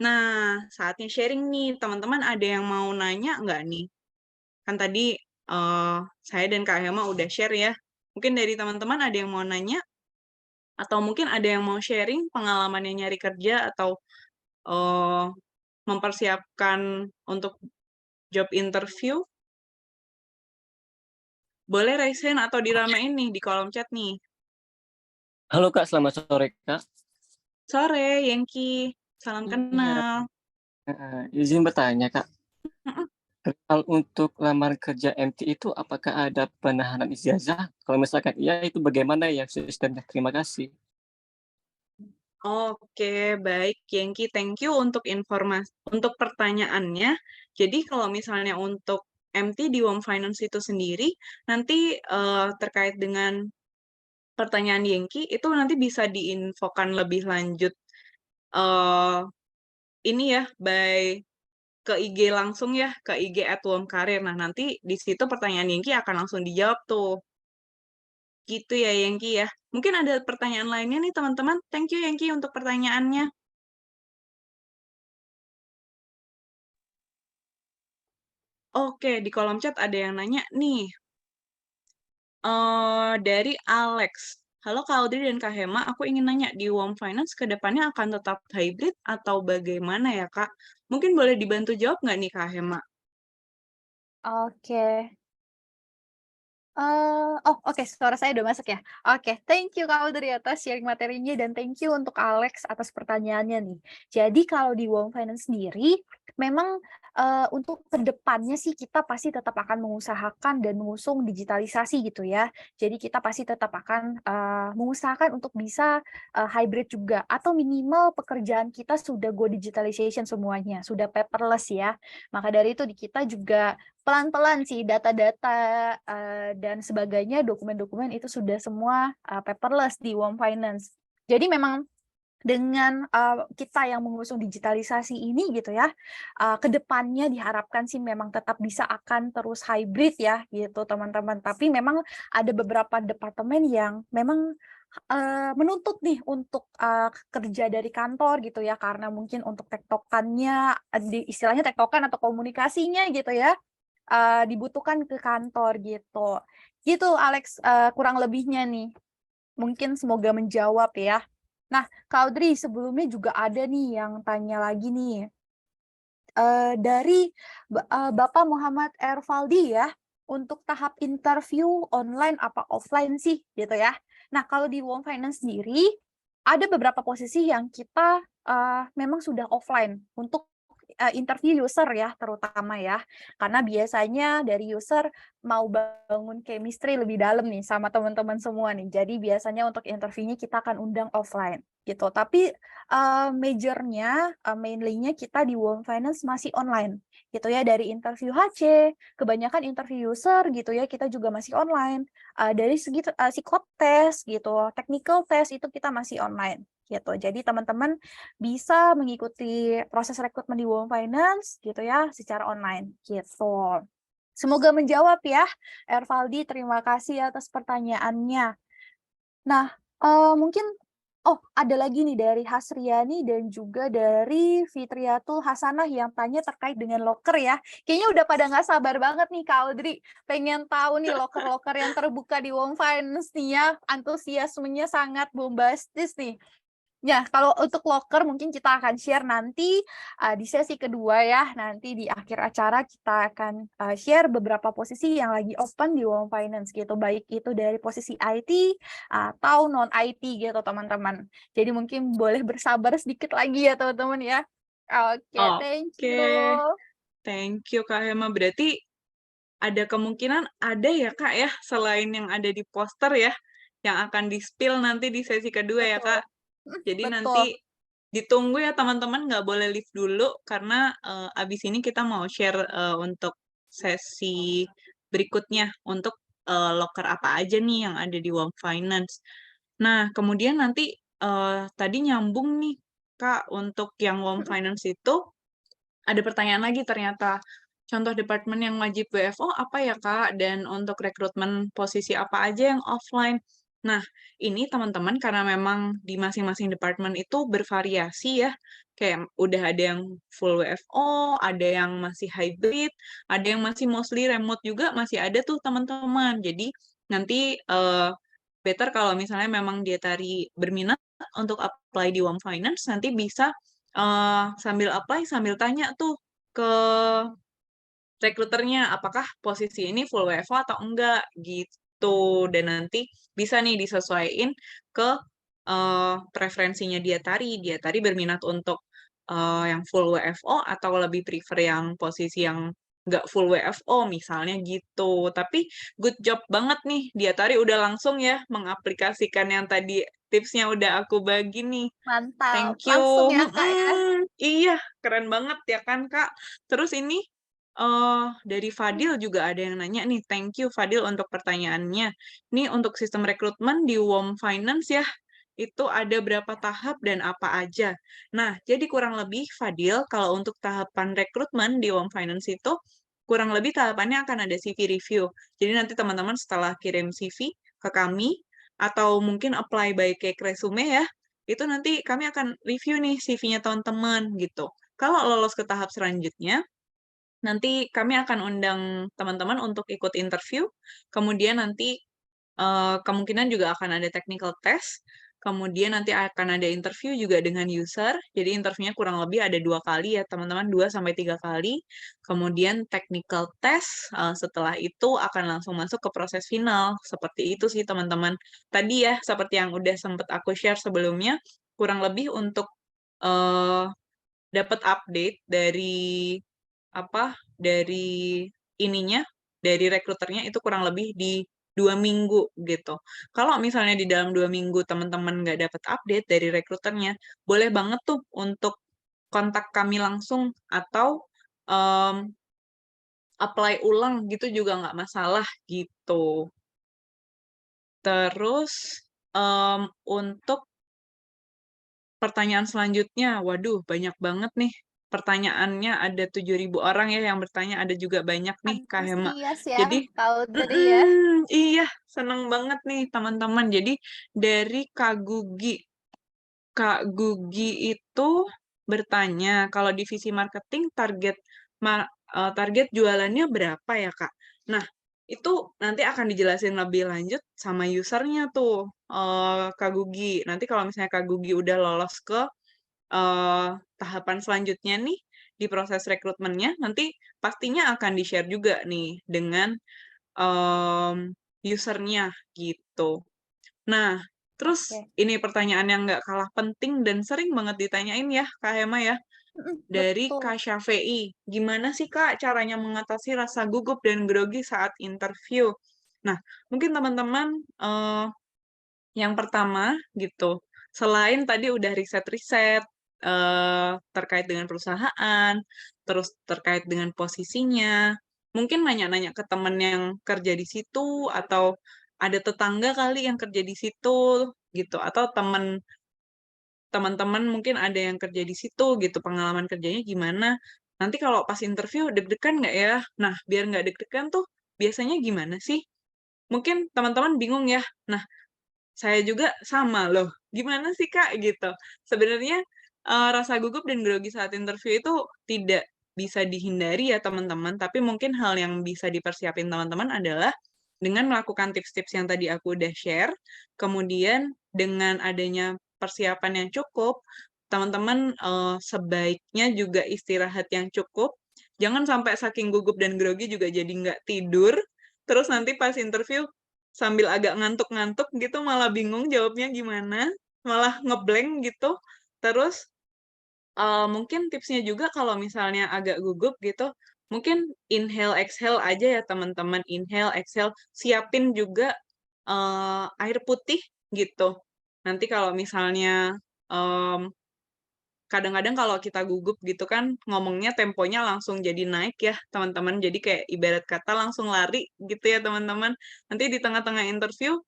Nah, saatnya sharing nih, teman-teman ada yang mau nanya nggak nih? Kan tadi, saya dan Kak Hema udah share ya. Mungkin dari teman-teman ada yang mau nanya? Atau mungkin ada yang mau sharing pengalamannya nyari kerja atau, eee, mempersiapkan untuk job interview? Boleh raise hand atau diramein nih di kolom chat nih. Halo Kak, selamat sore Kak. Sore, Yengki. Salam Iya, kenal. izin bertanya Kak, Mhm. kalau untuk lamar kerja MT itu apakah ada penahanan ijazah? Kalau misalkan iya, itu bagaimana ya sistemnya? Terima kasih. Oke, baik Yengki, thank you untuk untuk pertanyaannya. Jadi kalau misalnya untuk MT di Wom Finance itu sendiri, nanti, terkait dengan pertanyaan Yengki, itu nanti bisa diinfokan lebih lanjut, eee, ini ya, ke IG langsung ya, ke IG @womkarir. Nah, nanti di situ pertanyaan Yengki akan langsung dijawab tuh. Gitu ya, Yengki ya. Mungkin ada pertanyaan lainnya nih, teman-teman. Thank you, Yengki, untuk pertanyaannya. Oke, di kolom chat ada yang nanya nih, dari Alex. "Halo Kak Audrey dan Kak Hema, aku ingin nanya, di Wom Finance ke depannya akan tetap hybrid atau bagaimana ya, Kak?" Mungkin boleh dibantu jawab nggak nih, Kak Hema? Oke. Oke, suara saya udah masuk ya? Oke, thank you Kak Audrey atas sharing materinya dan thank you untuk Alex atas pertanyaannya nih. Jadi kalau di Wom Finance sendiri, memang, untuk kedepannya sih kita pasti tetap akan mengusahakan dan mengusung digitalisasi gitu ya. Jadi kita pasti tetap akan, mengusahakan untuk bisa, hybrid juga atau minimal pekerjaan kita sudah go digitalization semuanya, sudah paperless ya. Maka dari itu di kita juga pelan-pelan sih data-data, dan sebagainya, dokumen-dokumen itu sudah semua, paperless di Wom Finance. Jadi memang dengan, kita yang mengusung digitalisasi ini gitu ya, ke depannya diharapkan sih memang tetap bisa akan terus hybrid ya gitu teman-teman. Tapi memang ada beberapa departemen yang memang, menuntut nih untuk, kerja dari kantor gitu ya, karena mungkin untuk tektokannya, istilahnya tektokan atau komunikasinya gitu ya, dibutuhkan ke kantor gitu. Gitu Alex, kurang lebihnya nih. Mungkin semoga menjawab ya. Nah, Kak Audrey sebelumnya juga ada nih yang tanya lagi nih, dari Bapak Muhammad Ervaldi ya, untuk tahap interview online apa offline sih gitu ya. Nah, kalau di Wom Finance sendiri, ada beberapa posisi yang kita, memang sudah offline untuk, interview user ya terutama ya. Karena biasanya dari user mau bangun chemistry lebih dalam nih sama teman-teman semua nih. Jadi biasanya untuk interviewnya kita akan undang offline gitu. Tapi, major-nya, mainly-nya kita di Wom Finance masih online gitu ya. Dari interview HC, kebanyakan interview user gitu ya, kita juga masih online. Dari segi psikotes gitu, technical test itu kita masih online gitu. Jadi teman-teman bisa mengikuti proses rekrutmen di Wom Finance gitu ya secara online gitu. Semoga menjawab ya, Ervaldi. Terima kasih atas pertanyaannya. Nah, mungkin ada lagi nih dari Hasriani dan juga dari Fitriatul Hasanah yang tanya terkait dengan loker ya. Kayaknya udah pada nggak sabar banget nih Kak Audrey, pengen tahu nih loker-loker yang terbuka di Wom Finance nih ya, antusiasmenya sangat bombastis nih. Ya, kalau untuk loker mungkin kita akan share nanti, di sesi kedua ya. Nanti di akhir acara kita akan, share beberapa posisi yang lagi open di Wom Finance gitu, baik itu dari posisi IT atau non-IT gitu teman-teman. Jadi mungkin boleh bersabar sedikit lagi ya teman-teman ya. Oke, thank Oke, you. thank you Kak Hema. Berarti ada kemungkinan ada ya Kak ya, selain yang ada di poster ya, yang akan di-spill nanti di sesi kedua ya Betul. Kak? Jadi nanti Betul. ditunggu ya teman-teman, nggak boleh leave dulu karena abis ini kita mau share untuk sesi berikutnya untuk loker apa aja nih yang ada di Warm Finance. Nah, kemudian nanti tadi nyambung nih Kak, untuk yang Warm Finance itu ada pertanyaan lagi ternyata. Contoh departemen yang wajib WFO apa ya Kak? Dan untuk rekrutmen posisi apa aja yang offline? Nah, ini teman-teman karena memang di masing-masing departemen itu bervariasi ya. Kayak udah ada yang full WFO, ada yang masih hybrid, ada yang masih mostly remote juga masih ada tuh teman-teman. Jadi nanti better kalau misalnya memang dia tadi berminat untuk apply di Warm Finance, nanti bisa sambil apply sambil tanya tuh ke rekruternya apakah posisi ini full WFO atau enggak gitu, dan nanti bisa nih disesuaiin ke preferensinya dia tari berminat untuk yang full WFO atau lebih prefer yang posisi yang nggak full WFO misalnya gitu. Tapi good job banget nih dia tari udah langsung ya mengaplikasikan yang tadi tipsnya udah aku bagi nih. Mantap, Thank you. langsung ya Kak ya. Iya, keren banget ya kan Kak. Terus ini dari Fadil juga ada yang nanya nih, thank you Fadil untuk pertanyaannya. Nih untuk sistem rekrutmen di Warm Finance ya, itu ada berapa tahap dan apa aja. Nah, jadi kurang lebih Fadil, kalau untuk tahapan rekrutmen di Warm Finance itu, kurang lebih tahapannya akan ada CV review. Jadi nanti teman-teman setelah kirim CV ke kami, atau mungkin apply by cake resume ya, itu nanti kami akan review nih CV-nya teman-teman gitu. Kalau lolos ke tahap selanjutnya, nanti kami akan undang teman-teman untuk ikut interview, kemudian nanti kemungkinan juga akan ada technical test, kemudian nanti akan ada interview juga dengan user, jadi interviewnya kurang lebih ada 2 kali ya teman-teman, 2 sampai 3 kali, kemudian technical test, setelah itu akan langsung masuk ke proses final, seperti itu sih teman-teman. Tadi ya, seperti yang udah sempat aku share sebelumnya, kurang lebih untuk eh, dapat update dari apa dari ininya dari rekruternya itu kurang lebih di 2 minggu gitu. Kalau misalnya di dalam 2 minggu teman-teman nggak dapat update dari rekruternya, boleh banget tuh untuk kontak kami langsung atau em, apply ulang gitu juga nggak masalah gitu. Terus untuk pertanyaan selanjutnya, waduh banyak banget nih pertanyaannya, ada 7.000 orang ya yang bertanya, ada juga banyak nih Kak Hema. Antusias ya Jadi, Kak Audrey ya. iya seneng banget nih teman-teman. Jadi dari Kak Gugi itu bertanya, kalau divisi marketing target jualannya berapa ya Kak? Nah, itu nanti akan dijelasin lebih lanjut sama usernya tuh, Kak Gugi. Nanti kalau misalnya Kak Gugi udah lolos ke tahapan selanjutnya nih di proses rekrutmennya, nanti pastinya akan di-share juga nih dengan usernya gitu. Nah, terus Oke. ini pertanyaan yang nggak kalah penting dan sering banget ditanyain ya, Kak Hema ya, dari Betul. Kak Syafei. Gimana sih Kak caranya mengatasi rasa gugup dan grogi saat interview? Nah, mungkin teman-teman yang pertama gitu, selain tadi udah riset-riset terkait dengan perusahaan, terus terkait dengan posisinya, mungkin nanya-nanya ke temen yang kerja di situ, atau ada tetangga kali yang kerja di situ, gitu, atau teman-teman mungkin ada yang kerja di situ, gitu, pengalaman kerjanya gimana. Nanti kalau pas interview deg-degan nggak ya? Nah, biar nggak deg-degan tuh biasanya gimana sih? Mungkin teman-teman bingung ya. Nah, saya juga sama loh, gimana sih Kak gitu. Sebenarnya rasa gugup dan grogi saat interview itu tidak bisa dihindari ya teman-teman, tapi mungkin hal yang bisa dipersiapin teman-teman adalah dengan melakukan tips-tips yang tadi aku udah share, kemudian dengan adanya persiapan yang cukup, teman-teman sebaiknya juga istirahat yang cukup, jangan sampai saking gugup dan grogi juga jadi nggak tidur, terus nanti pas interview sambil agak ngantuk-ngantuk gitu, malah bingung jawabnya gimana, malah ngeblank gitu. Terus, mungkin tipsnya juga kalau misalnya agak gugup gitu, mungkin inhale, exhale aja ya teman-teman, inhale, exhale, siapin juga, air putih gitu. Nanti kalau misalnya, mmm kadang-kadang kalau kita gugup gitu kan ngomongnya temponya langsung jadi naik ya teman-teman. Jadi kayak ibarat kata langsung lari gitu ya teman-teman. Nanti di tengah-tengah interview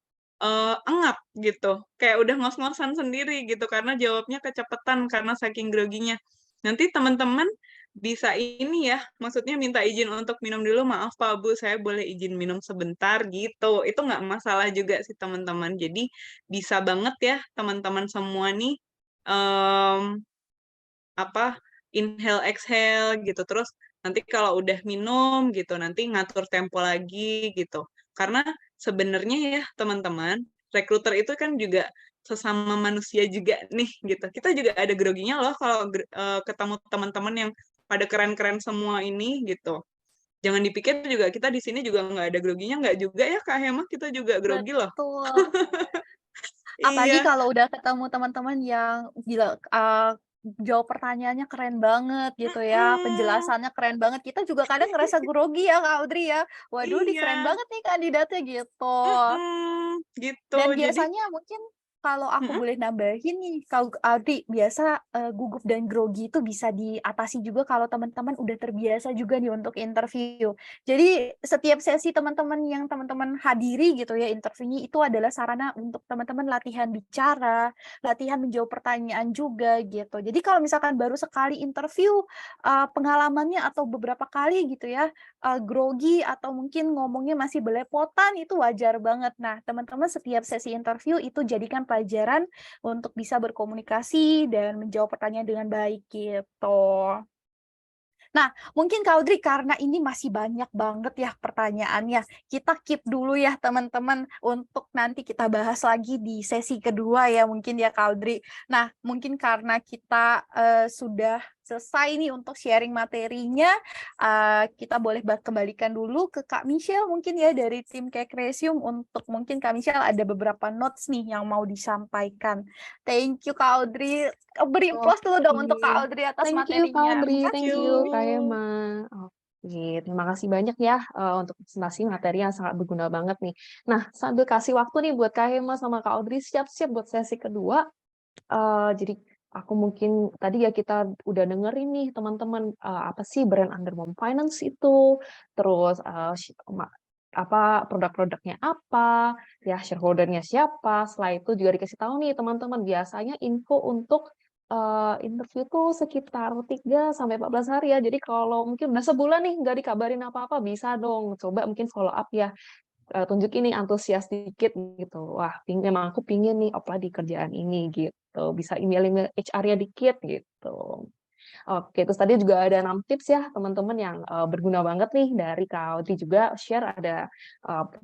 engap gitu. Kayak udah ngos-ngosan sendiri gitu karena jawabnya kecepatan karena saking groginya. Nanti teman-teman bisa ini ya, maksudnya minta izin untuk minum dulu, "Maaf Pak, Bu, saya boleh izin minum sebentar," gitu. Itu nggak masalah juga sih teman-teman. Jadi bisa banget ya teman-teman semua nih, mmm, apa, inhale, exhale gitu. Terus nanti kalau udah minum gitu, nanti ngatur tempo lagi gitu. Karena sebenarnya ya teman-teman, rekruter itu kan juga sesama manusia juga nih gitu. Kita juga ada groginya loh kalau ketemu teman-teman yang pada keren-keren semua ini gitu. Jangan dipikir juga kita di sini juga nggak ada groginya, nggak juga ya Kak Hema, kita juga grogi loh. Betul. Apalagi Iya, kalau udah ketemu teman-teman yang gila, jawab pertanyaannya keren banget gitu ya, mhm, penjelasannya keren banget, kita juga kadang ngerasa grogi ya Kak Audrey ya, "Waduh nih keren iya, banget nih kandidatnya," gitu. gitu. Dan Jadi biasanya mungkin kalau aku mhm, boleh nambahin nih, kalau Aldi, biasa, gugup dan grogi itu bisa diatasi juga kalau teman-teman udah terbiasa juga nih untuk interview. Jadi setiap sesi teman-teman yang teman-teman hadiri gitu ya interviewnya itu adalah sarana untuk teman-teman latihan bicara, latihan menjawab pertanyaan juga gitu. Jadi kalau misalkan baru sekali interview, pengalamannya atau beberapa kali gitu ya, grogi atau mungkin ngomongnya masih belepotan itu wajar banget. Nah, teman-teman setiap sesi interview itu jadikan pelajaran untuk bisa berkomunikasi dan menjawab pertanyaan dengan baik gitu. Nah, mungkin Kak Audrey karena ini masih banyak banget ya pertanyaannya, kita keep dulu ya teman-teman untuk nanti kita bahas lagi di sesi kedua ya mungkin ya Kak Audrey. Nah, mungkin karena kita, sudah selesai nih untuk sharing materinya, kita boleh kembalikan dulu ke Kak Michelle mungkin ya dari tim Kekresium untuk mungkin Kak Michelle ada beberapa notes nih yang mau disampaikan. Thank you Kak Audrey, beri applause dulu dong untuk Kak oke. Audrey atas Thank you Kak materinya. Audrey, Thank thank you Kak you. Hema. Oke, terima kasih banyak ya untuk presentasi materi yang sangat berguna banget nih. Nah, sambil kasih waktu nih buat Kak Hema sama Kak Audrey siap-siap buat sesi kedua. Jadi aku mungkin tadi ya kita udah dengerin nih teman-teman apa sih brand under Mom Finance itu, terus apa produk-produknya apa, ya shareholder-nya siapa. Setelah itu juga dikasih tahu nih teman-teman biasanya info untuk interview tuh sekitar 3 sampai 14 hari ya. Jadi kalau mungkin udah sebulan nih nggak dikabarin apa-apa bisa dong coba mungkin follow up ya. Tunjukin nih antusias dikit gitu, "Wah, emang aku pingin nih apply di kerjaan ini," gitu. Bisa email-email HR-nya dikit gitu. Oke, terus tadi juga ada 6 tips ya teman-teman yang, berguna banget nih dari Kak Audrey juga share ada,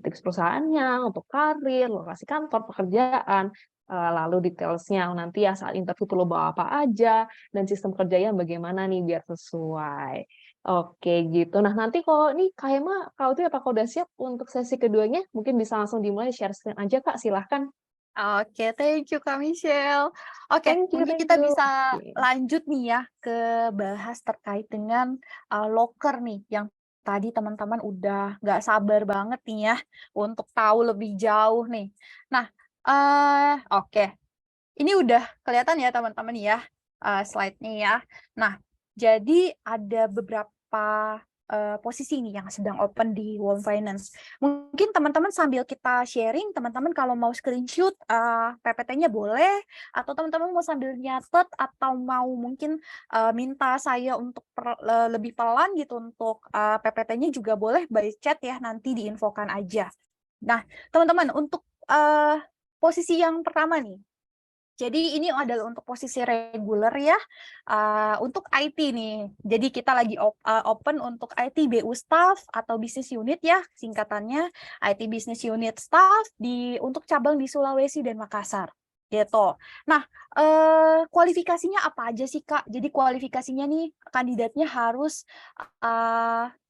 tips perusahaannya, untuk karir, lokasi kantor, pekerjaan, lalu details-nya nanti ya saat interview perlu bawa apa aja, dan sistem kerjanya bagaimana nih biar sesuai. Oke gitu. Nah nanti kalau nih Kak Hema, Kak Audrey apakah udah siap untuk sesi keduanya? Mungkin bisa langsung dimulai share screen aja Kak, silahkan. Oke, thank you Kak Michelle. Oke, Thank you mungkin thank kita you. bisa Oke. lanjut nih ya ke bahas terkait dengan loker nih yang tadi teman-teman udah nggak sabar banget nih ya untuk tahu lebih jauh nih. Nah, oke, ini udah kelihatan ya teman-teman ya slide-nya ya. Nah, jadi ada beberapa posisi nih yang sedang open di Warm Finance. Mungkin teman-teman sambil kita sharing, teman-teman kalau mau screenshot PPT-nya boleh, atau teman-teman mau sambil nyatet, atau mau mungkin minta saya untuk lebih pelan gitu untuk PPT-nya juga boleh by chat ya, nanti diinfokan aja. Nah, teman-teman untuk posisi yang pertama nih, jadi ini adalah untuk posisi reguler ya, untuk IT nih. Jadi kita lagi open untuk IT BU staff atau business unit ya singkatannya, IT business unit staff untuk cabang di Sulawesi dan Makassar, gitu. Nah, kualifikasinya apa aja sih, Kak? Jadi kualifikasinya nih kandidatnya harus,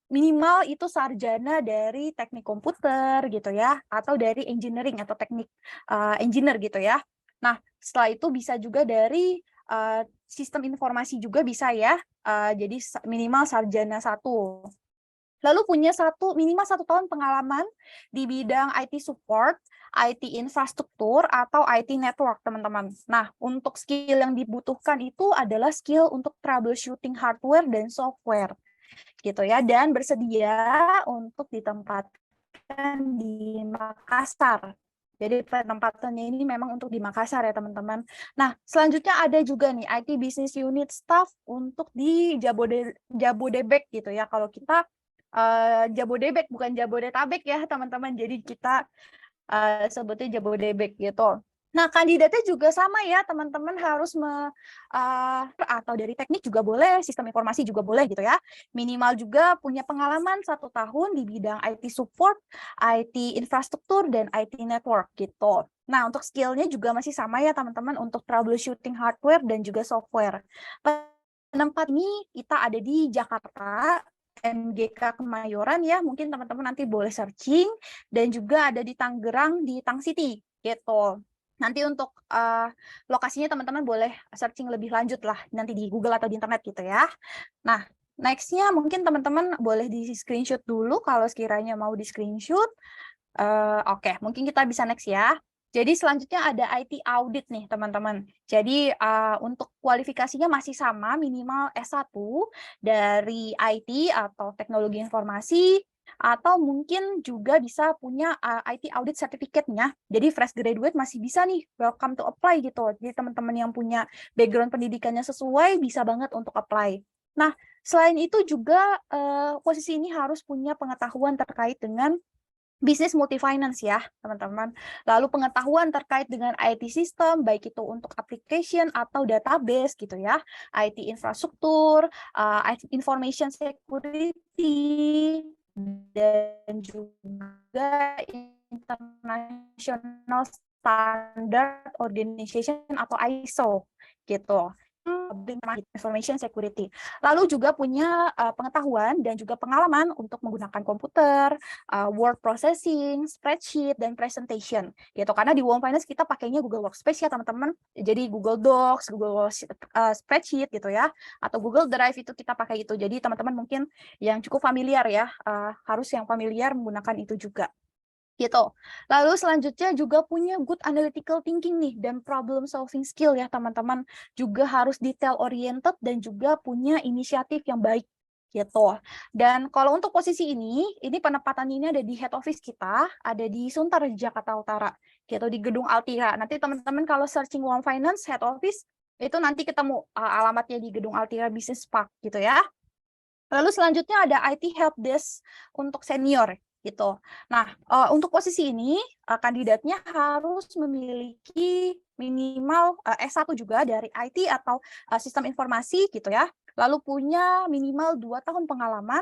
minimal itu sarjana dari teknik komputer gitu ya, atau dari engineering atau teknik, engineer gitu ya. Nah, setelah itu bisa juga dari, sistem informasi juga bisa ya, jadi minimal sarjana 1. Lalu punya minimal 1 tahun pengalaman di bidang IT support, IT infrastruktur, atau IT network, teman-teman. Nah, untuk skill yang dibutuhkan itu adalah skill untuk troubleshooting hardware dan software, gitu ya, dan bersedia untuk ditempatkan di Makassar. Jadi penempatannya ini memang untuk di Makassar ya, teman-teman. Nah, selanjutnya ada juga nih IT Business Unit Staff untuk di Jabodebek gitu ya. Kalau kita Jabodebek bukan Jabodetabek ya, teman-teman. Jadi kita sebutnya Jabodebek gitu. Nah, kandidatnya juga sama ya, teman-teman harus atau dari teknik juga boleh, sistem informasi juga boleh gitu ya. Minimal juga punya pengalaman 1 tahun di bidang IT support, IT infrastruktur, dan IT network gitu. Nah, untuk skillnya juga masih sama ya, teman-teman, untuk troubleshooting hardware dan juga software. Penempat ini kita ada di Jakarta, MGK Kemayoran ya, mungkin teman-teman nanti boleh searching, dan juga ada di Tangerang di Tang City gitu. Nanti untuk lokasinya teman-teman boleh searching lebih lanjut lah nanti di Google atau di internet gitu ya. Nah, next-nya mungkin teman-teman boleh di screenshot dulu kalau sekiranya mau di screenshot. Oke, mungkin kita bisa next ya. Jadi selanjutnya ada IT audit nih teman-teman. Jadi untuk kualifikasinya masih sama, minimal S1 dari IT atau teknologi informasi, atau mungkin juga bisa punya IT audit certificate-nya. Jadi fresh graduate masih bisa nih, welcome to apply gitu. Jadi teman-teman yang punya background pendidikannya sesuai bisa banget untuk apply. Nah, selain itu juga posisi ini harus punya pengetahuan terkait dengan bisnis multi-finance ya, teman-teman. Lalu pengetahuan terkait dengan IT system, baik itu untuk application atau database gitu ya, IT infrastruktur, IT information security, dan juga international standard organization atau ISO gitu. Information security. Lalu juga punya pengetahuan dan juga pengalaman untuk menggunakan komputer, word processing, spreadsheet, dan presentation gitu. Karena di Warm Finance kita pakainya Google Workspace ya teman-teman. Jadi Google Docs, Google Spreadsheet gitu ya, atau Google Drive itu kita pakai itu. Jadi teman-teman mungkin yang cukup familiar ya, harus yang familiar menggunakan itu juga. Gitu. Lalu selanjutnya juga punya good analytical thinking nih dan problem solving skill ya teman-teman. Juga harus detail oriented dan juga punya inisiatif yang baik gitu. Dan kalau untuk posisi ini penempatan ini ada di head office kita, ada di Sunter Jakarta Utara gitu, di Gedung Altira. Nanti teman-teman kalau searching Warm Finance head office itu nanti ketemu alamatnya di Gedung Altira Business Park gitu ya. Lalu selanjutnya ada IT Help Desk untuk senior gitu. Nah, untuk posisi ini kandidatnya harus memiliki minimal S1 juga dari IT atau sistem informasi gitu ya. Lalu punya minimal 2 tahun pengalaman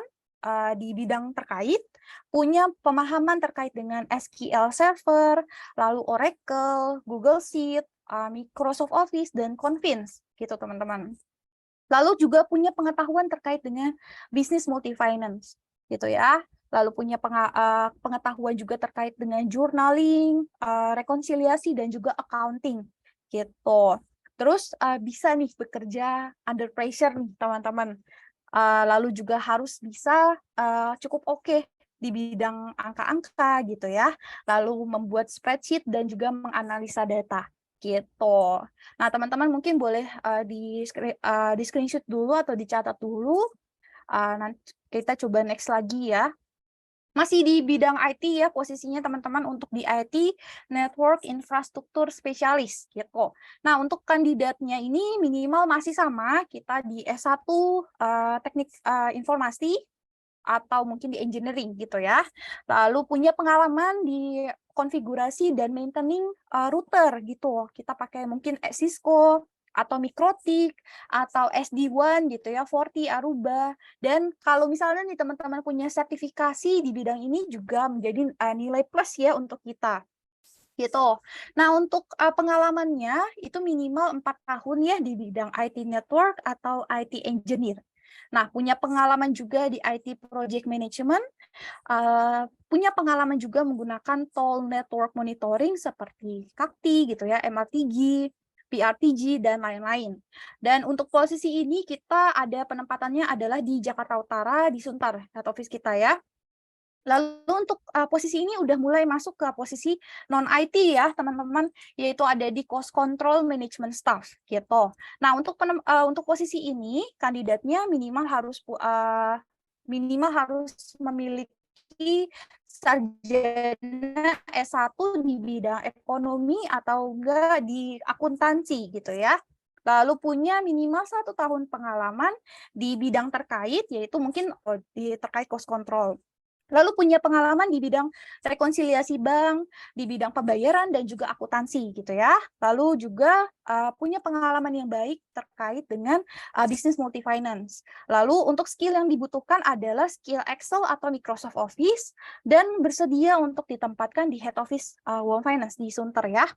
di bidang terkait, punya pemahaman terkait dengan SQL Server, lalu Oracle, Google Sheet, Microsoft Office, dan Confluence gitu teman-teman. Lalu juga punya pengetahuan terkait dengan bisnis multi-finance, gitu ya. Lalu punya pengetahuan juga terkait dengan journaling, rekonsiliasi, dan juga accounting, gitu. Terus bisa nih bekerja under pressure nih, teman-teman. Lalu juga harus bisa cukup oke di bidang angka-angka, gitu ya. Lalu membuat spreadsheet dan juga menganalisa data, gitu. Nah, teman-teman mungkin boleh di screenshot dulu atau dicatat dulu. Nanti kita coba next lagi ya. Masih di bidang IT ya posisinya teman-teman untuk di IT Network Infrastruktur Spesialis gitu. Nah, untuk kandidatnya ini minimal masih sama, kita di S1 Teknik Informasi atau mungkin di engineering gitu ya. Lalu punya pengalaman di konfigurasi dan maintaining router gitu. Kita pakai mungkin Cisco atau Mikrotik atau SD-WAN gitu ya, Forti, Aruba. Dan kalau misalnya nih teman-teman punya sertifikasi di bidang ini juga menjadi nilai plus ya untuk kita. Gitu. Nah, untuk pengalamannya itu minimal 4 tahun ya di bidang IT network atau IT engineer. Nah, punya pengalaman juga di IT project management, punya pengalaman juga menggunakan toll network monitoring seperti CACTI gitu ya, MRTG, PRTG, dan lain-lain. Dan untuk posisi ini kita ada penempatannya adalah di Jakarta Utara, di Sunter, head office kita ya. Lalu untuk posisi ini udah mulai masuk ke posisi non-IT ya teman-teman, yaitu ada di cost control management staff gitu. Nah untuk posisi ini kandidatnya minimal harus memiliki sarjana S1 di bidang ekonomi atau enggak di akuntansi gitu ya. Lalu punya minimal 1 tahun pengalaman di bidang terkait, yaitu mungkin terkait cost control. Lalu punya pengalaman di bidang rekonsiliasi bank, di bidang pembayaran, dan juga akuntansi gitu ya. Lalu juga punya pengalaman yang baik terkait dengan bisnis multi-finance. Lalu untuk skill yang dibutuhkan adalah skill Excel atau Microsoft Office, dan bersedia untuk ditempatkan di head office Wom Finance di Sunter ya.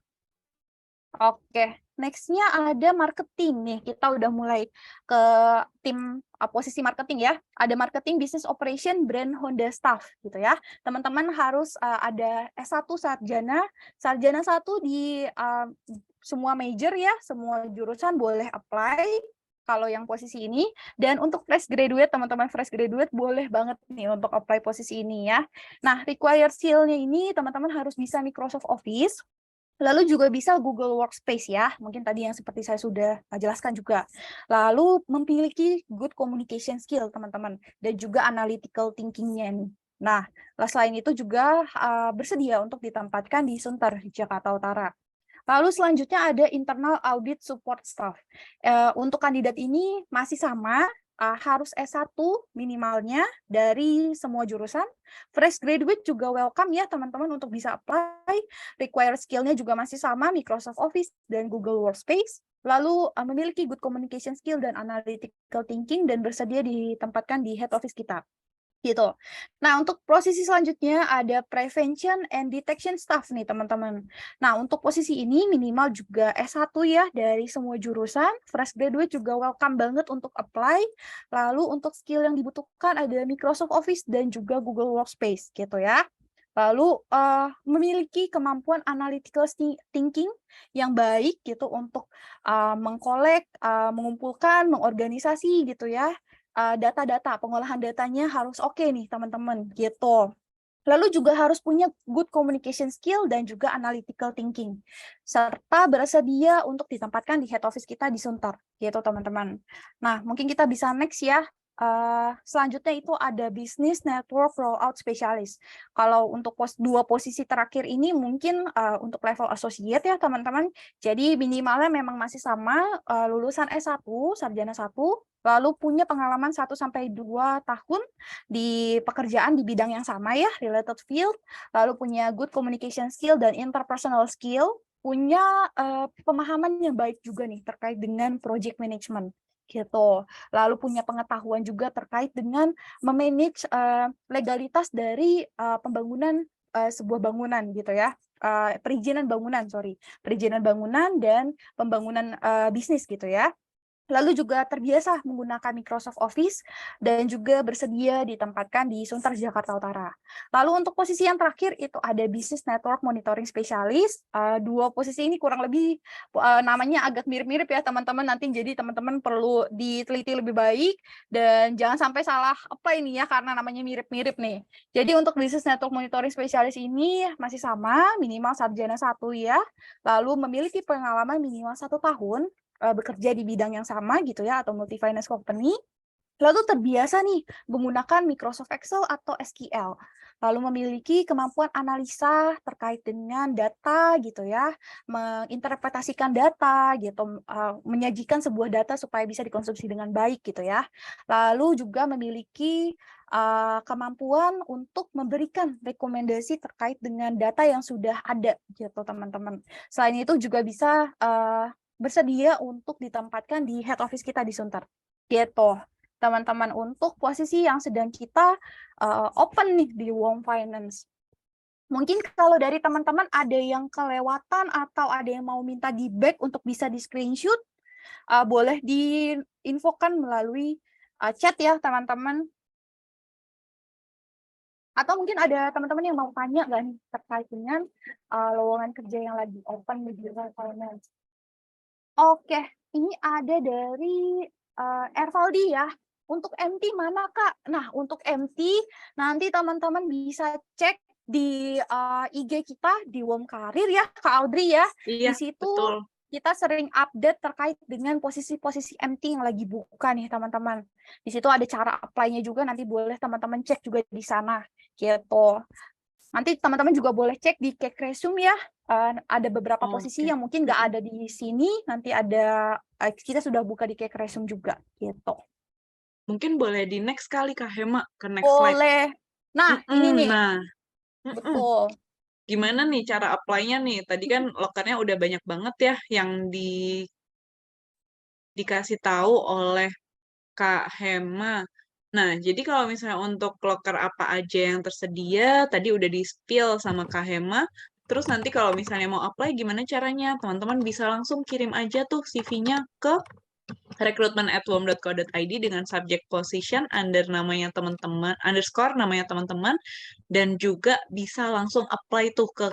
Oke, next-nya ada marketing nih. Kita udah mulai ke tim posisi marketing ya. Ada marketing business operation brand Honda staff gitu ya. Teman-teman harus ada S1 sarjana 1 di semua major ya, semua jurusan boleh apply kalau yang posisi ini. Dan untuk fresh graduate, teman-teman fresh graduate boleh banget nih untuk apply posisi ini ya. Nah, required skill-nya ini teman-teman harus bisa Microsoft Office. Lalu juga bisa Google Workspace ya, mungkin tadi yang seperti saya sudah jelaskan juga. Lalu memiliki good communication skill teman-teman, dan juga analytical thinking-nya nih. Nah, selain itu juga bersedia untuk ditempatkan di Sunter, Jakarta Utara. Lalu selanjutnya ada internal audit support staff. Untuk kandidat ini masih sama, harus S1 minimalnya dari semua jurusan. Fresh graduate juga welcome ya teman-teman untuk bisa apply. Required skill-nya juga masih sama, Microsoft Office dan Google Workspace. Lalu memiliki good communication skill dan analytical thinking, dan bersedia ditempatkan di head office kita. Gitu. Nah, untuk posisi selanjutnya ada prevention and detection staff nih, teman-teman. Nah, untuk posisi ini minimal juga S1 ya dari semua jurusan. Fresh graduate juga welcome banget untuk apply. Lalu untuk skill yang dibutuhkan ada Microsoft Office dan juga Google Workspace gitu ya. Lalu memiliki kemampuan analytical thinking yang baik gitu untuk mengkolek, mengumpulkan, mengorganisasi gitu ya. Data-data, pengolahan datanya harus oke nih teman-teman gitu. Lalu juga harus punya good communication skill dan juga analytical thinking, serta bersedia untuk ditempatkan di head office kita di Sunter gitu teman-teman. Nah, mungkin kita bisa next ya. Selanjutnya itu ada business network rollout specialist. Kalau untuk dua posisi terakhir ini mungkin untuk level associate ya teman-teman. Jadi minimalnya memang masih sama, lulusan S1, sarjana 1, lalu punya pengalaman 1-2 tahun di pekerjaan di bidang yang sama ya, related field, lalu punya good communication skill dan interpersonal skill, punya pemahaman yang baik juga nih terkait dengan project management gitu. Lalu punya pengetahuan juga terkait dengan memanage legalitas dari pembangunan sebuah bangunan gitu ya. Perizinan bangunan dan pembangunan bisnis gitu ya. Lalu juga terbiasa menggunakan Microsoft Office dan juga bersedia ditempatkan di Sunter, Jakarta Utara. Lalu untuk posisi yang terakhir itu ada Business Network Monitoring Specialist. Dua posisi ini kurang lebih namanya agak mirip-mirip ya teman-teman, nanti jadi teman-teman perlu diteliti lebih baik dan jangan sampai salah apa ini ya karena namanya mirip-mirip nih. Jadi untuk Business Network Monitoring Specialist ini masih sama, minimal sarjana 1 ya, lalu memiliki pengalaman minimal 1 tahun bekerja di bidang yang sama gitu ya, atau multi finance company, lalu terbiasa nih menggunakan Microsoft Excel atau SQL, lalu memiliki kemampuan analisa terkait dengan data gitu ya, menginterpretasikan data gitu, menyajikan sebuah data supaya bisa dikonsumsi dengan baik gitu ya, lalu juga memiliki kemampuan untuk memberikan rekomendasi terkait dengan data yang sudah ada gitu teman-teman. Selain itu juga bisa bersedia untuk ditempatkan di head office kita di Sunter gitu teman-teman, untuk posisi yang sedang kita open nih di Wom Finance. Mungkin kalau dari teman-teman ada yang kelewatan atau ada yang mau minta di back untuk bisa di screenshot, boleh diinfokan melalui chat ya teman-teman. Atau mungkin ada teman-teman yang mau tanya nggak nih terkait dengan lowongan kerja yang lagi open di Wom Finance. Oke, ini ada dari, Ervaldi ya. Untuk MT mana, Kak? Nah, untuk MT nanti teman-teman bisa cek di, IG kita di WOM Karir ya, Kak Audrey ya. Iya, Di situ betul. kita sering update terkait dengan posisi-posisi MT yang lagi buka nih, teman-teman. Di situ ada cara apply-nya juga, nanti boleh teman-teman cek juga di sana, gitu. Nanti teman-teman juga boleh cek di Cake Resume ya. Ada beberapa posisi Oke. yang mungkin nggak ada di sini, nanti ada kita sudah buka di Cake Resume juga gitu. Mungkin boleh di next kali Kak Hema ke next slide. Boleh. Nah, ini nih, Nah, betul. gimana nih cara apply-nya nih? Tadi kan lokernya udah banyak banget ya yang dikasih tahu oleh Kak Hema. Nah, jadi kalau misalnya untuk loker apa aja yang tersedia, tadi udah di-spill sama Kak Hema. Terus nanti kalau misalnya mau apply, gimana caranya? Teman-teman bisa langsung kirim aja tuh CV-nya ke recruitment@wom.co.id dengan subject position namanya teman-teman, underscore namanya teman-teman, dan juga bisa langsung apply tuh ke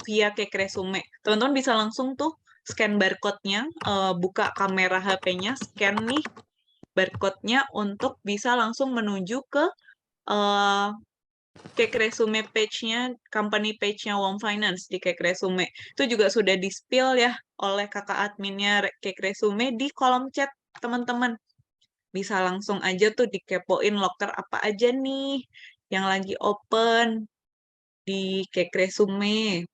via Cake Resume. Teman-teman bisa langsung tuh scan barcode-nya, buka kamera HP-nya, scan nih barcode-nya untuk bisa langsung menuju ke uh, Cake Resume page-nya, company page-nya WOM Finance di Cake Resume. Itu juga sudah di-spill ya oleh kakak adminnya Cake Resume di kolom chat teman-teman. Bisa langsung aja tuh dikepoin loker apa aja nih yang lagi open di Cake Resume.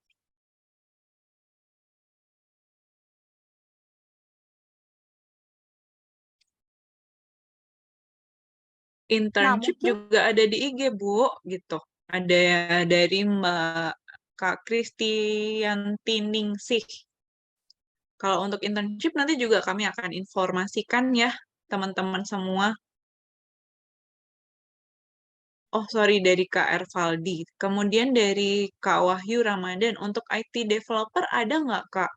Nah, Internship mungkin juga ada di IG, Bu, gitu. Ada dari Mbak Kak Kristianti Ningsih. Kalau untuk internship nanti juga kami akan informasikan ya, teman-teman semua. Oh, sorry, dari Kak Ervaldi. Kemudian dari Kak Wahyu Ramadan, untuk IT developer ada nggak, Kak?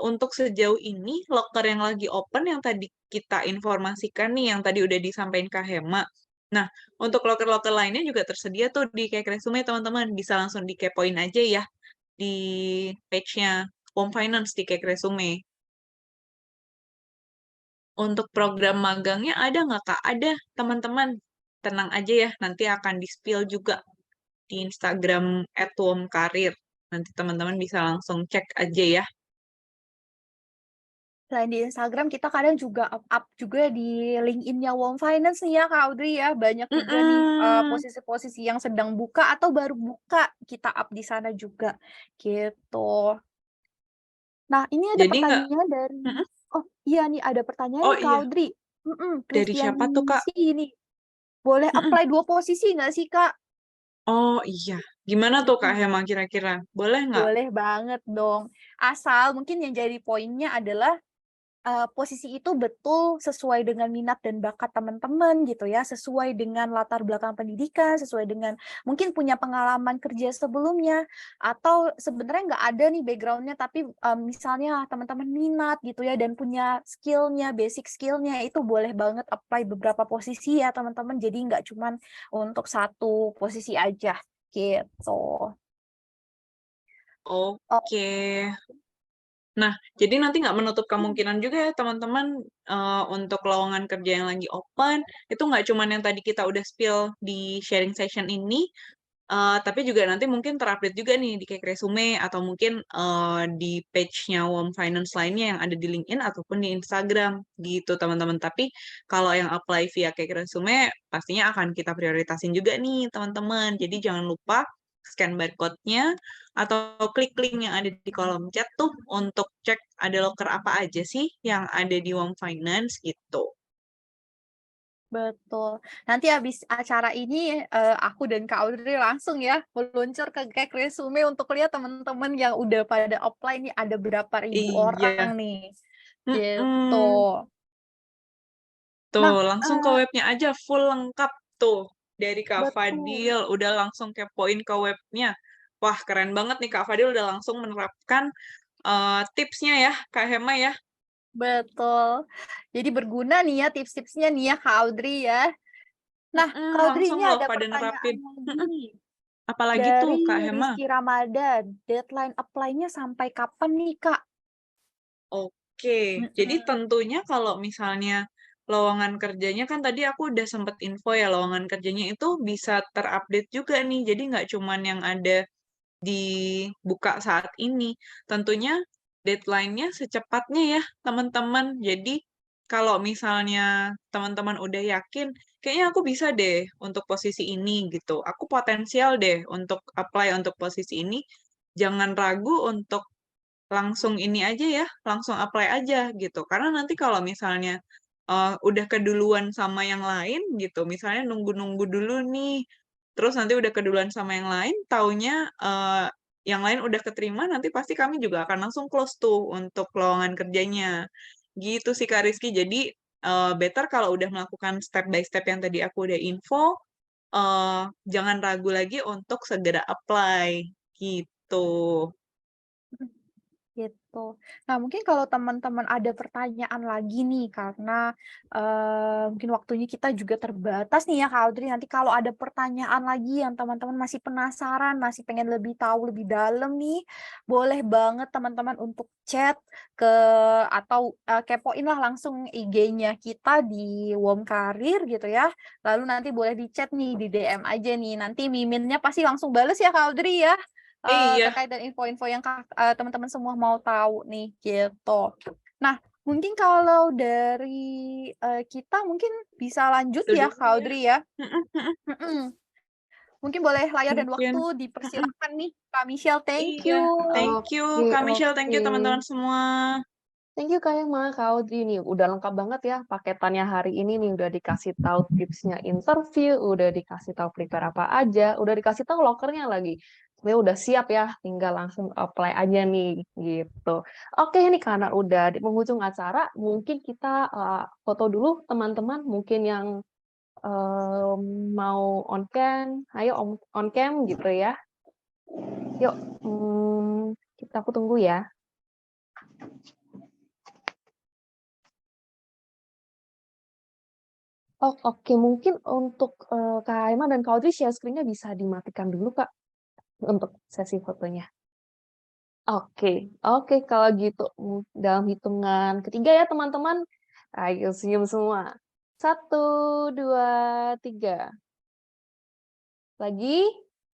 Untuk sejauh ini, loker yang lagi open yang tadi kita informasikan nih, yang tadi udah disampaikan Kak Hema. Nah, untuk loker-loker lainnya juga tersedia tuh di Cake Resume, teman-teman. Bisa langsung dikepoin aja ya di page-nya Home Finance di Cake Resume. Untuk program magangnya ada nggak, Kak? Ada, teman-teman. Tenang aja ya, nanti akan di-spill juga di Instagram @womkarir. Nanti teman-teman bisa langsung cek aja ya. selain di Instagram kita kadang juga up juga di LinkedIn-nya WOM Finance nih ya, Kak Audrey ya. Banyak juga nih posisi-posisi yang sedang buka atau baru buka, kita up di sana juga gitu. Nah, ini ada Jadi nggak, pertanyaan dari oh iya nih ada pertanyaan oh nih Kak iya, Audrey. dari siapa tuh, Kak? Kristianti ini. Boleh Mm-mm. apply 2 posisi nggak sih, Kak? Oh iya, gimana tuh Kak Mhm. Hema kira-kira? Boleh nggak? Boleh banget dong. Asal mungkin yang jadi poinnya adalah posisi itu betul sesuai dengan minat dan bakat teman-teman gitu ya, sesuai dengan latar belakang pendidikan, sesuai dengan mungkin punya pengalaman kerja sebelumnya, atau sebenarnya nggak ada nih background-nya tapi, misalnya teman-teman minat gitu ya dan punya skill-nya, basic skill-nya, itu boleh banget apply beberapa posisi ya teman-teman, jadi nggak cuman untuk satu posisi aja, gitu. Oh, Oke. Nah, jadi nanti nggak menutup kemungkinan juga ya teman-teman untuk lowongan kerja yang lagi open, itu nggak cuman yang tadi kita udah spill di sharing session ini, tapi juga nanti mungkin terupdate juga nih di Cake Resume atau mungkin di page-nya WOM Finance lainnya yang ada di LinkedIn ataupun di Instagram gitu teman-teman. Tapi kalau yang apply via Cake Resume pastinya akan kita prioritasin juga nih teman-teman. Jadi jangan lupa scan barcode-nya atau klik link yang ada di kolom chat tuh untuk cek ada loker apa aja sih yang ada di WOM Finance gitu. betul. Nanti habis acara ini, aku dan Kak Audrey langsung ya meluncur ke Cake Resume untuk lihat teman-teman yang udah pada apply nih ada berapa ribu Iya. orang nih, gitu. Mm-mm. Tuh, Nah, langsung ke webnya aja, full lengkap tuh. Dari Kak betul, Fadil, udah langsung kepoin ke webnya. Wah, keren banget nih Kak Fadil udah langsung menerapkan tipsnya ya, Kak Hema ya. betul. Jadi berguna nih ya tips-tipsnya nih ya Kak Audrey ya. Nah, Kak Audrey Langsung ini loh ada pada pertanyaan nerapin. lagi Apalagi tuh Kak dari Hema. Rizky Ramadan. Deadline apply-nya sampai kapan nih, Kak? Oke, jadi Mm-mm. tentunya kalau misalnya lowongan kerjanya kan tadi aku udah sempet info ya, lowongan kerjanya itu bisa terupdate juga nih. Jadi nggak cuman yang ada dibuka saat ini. Tentunya deadline-nya secepatnya ya, teman-teman. Jadi kalau misalnya teman-teman udah yakin, kayaknya aku bisa deh untuk posisi ini gitu. Aku potensial deh untuk apply untuk posisi ini. Jangan ragu untuk langsung ini aja ya, langsung apply aja gitu. Karena nanti kalau misalnya udah keduluan sama yang lain gitu, misalnya nunggu-nunggu dulu nih, terus nanti udah keduluan sama yang lain, taunya yang lain udah keterima, nanti pasti kami juga akan langsung close tuh untuk lowongan kerjanya. Gitu sih Kak Rizky. Jadi better kalau udah melakukan step by step yang tadi aku udah info, jangan ragu lagi untuk segera apply gitu. Gitu. Nah, mungkin kalau teman-teman ada pertanyaan lagi nih, karena mungkin waktunya kita juga terbatas nih ya, Kak Audrey. Nanti kalau ada pertanyaan lagi yang teman-teman masih penasaran, masih pengen lebih tahu lebih dalam nih, boleh banget teman-teman untuk chat ke atau kepoin lah langsung IG-nya kita di WOM Karir gitu ya. Lalu nanti boleh di chat nih, di DM aja nih. Nanti Miminnya pasti langsung bales ya, Kak Audrey ya. Iya, Terkait dan info-info yang teman-teman semua mau tahu nih, gitu. Nah, mungkin kalau dari, kita mungkin bisa lanjut itu ya, dulu Kak ya. Audrey ya? Mhm, mhm. Mhm. Mungkin boleh layar dan Mungkin waktu mhm, dipersilakan nih, Kak Michelle, thank iya. you. Thank you Oke, Kak Michelle, thank oke. you teman-teman semua. Thank you Kak Emma, Kak Audrey nih. Udah lengkap banget ya paketannya hari ini nih. Udah dikasih tahu tipsnya interview, udah dikasih tahu prepare apa aja, udah dikasih tahu lokernya lagi. Sebenarnya udah siap ya, tinggal langsung apply aja nih gitu. Oke nih karena udah di penghujung acara, mungkin kita foto dulu teman-teman, mungkin yang eh, mau on cam, ayo on cam gitu ya. Yuk, kita aku tunggu ya. Oh, oke, mungkin untuk Kak Aima dan Kak Audrey share screen-nya bisa dimatikan dulu, Kak, untuk sesi fotonya. Oke, oke kalau gitu dalam hitungan ketiga ya teman-teman. Ayo senyum semua. 1, 2, 3. Lagi.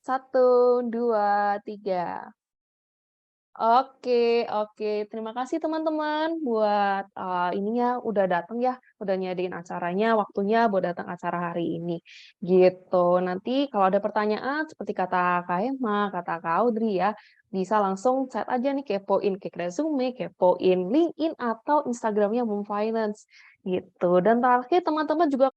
1, 2, 3. Oke, oke. Terima kasih teman-teman buat ininya udah datang ya, udah nyediain acaranya, waktunya buat datang acara hari ini. Gitu. Nanti kalau ada pertanyaan seperti kata Kak Emma, kata Kak Audrey ya, bisa langsung chat aja nih kepoin ke resume, kepoin LinkedIn atau Instagramnya Moon Finance gitu. Dan terakhir teman-teman juga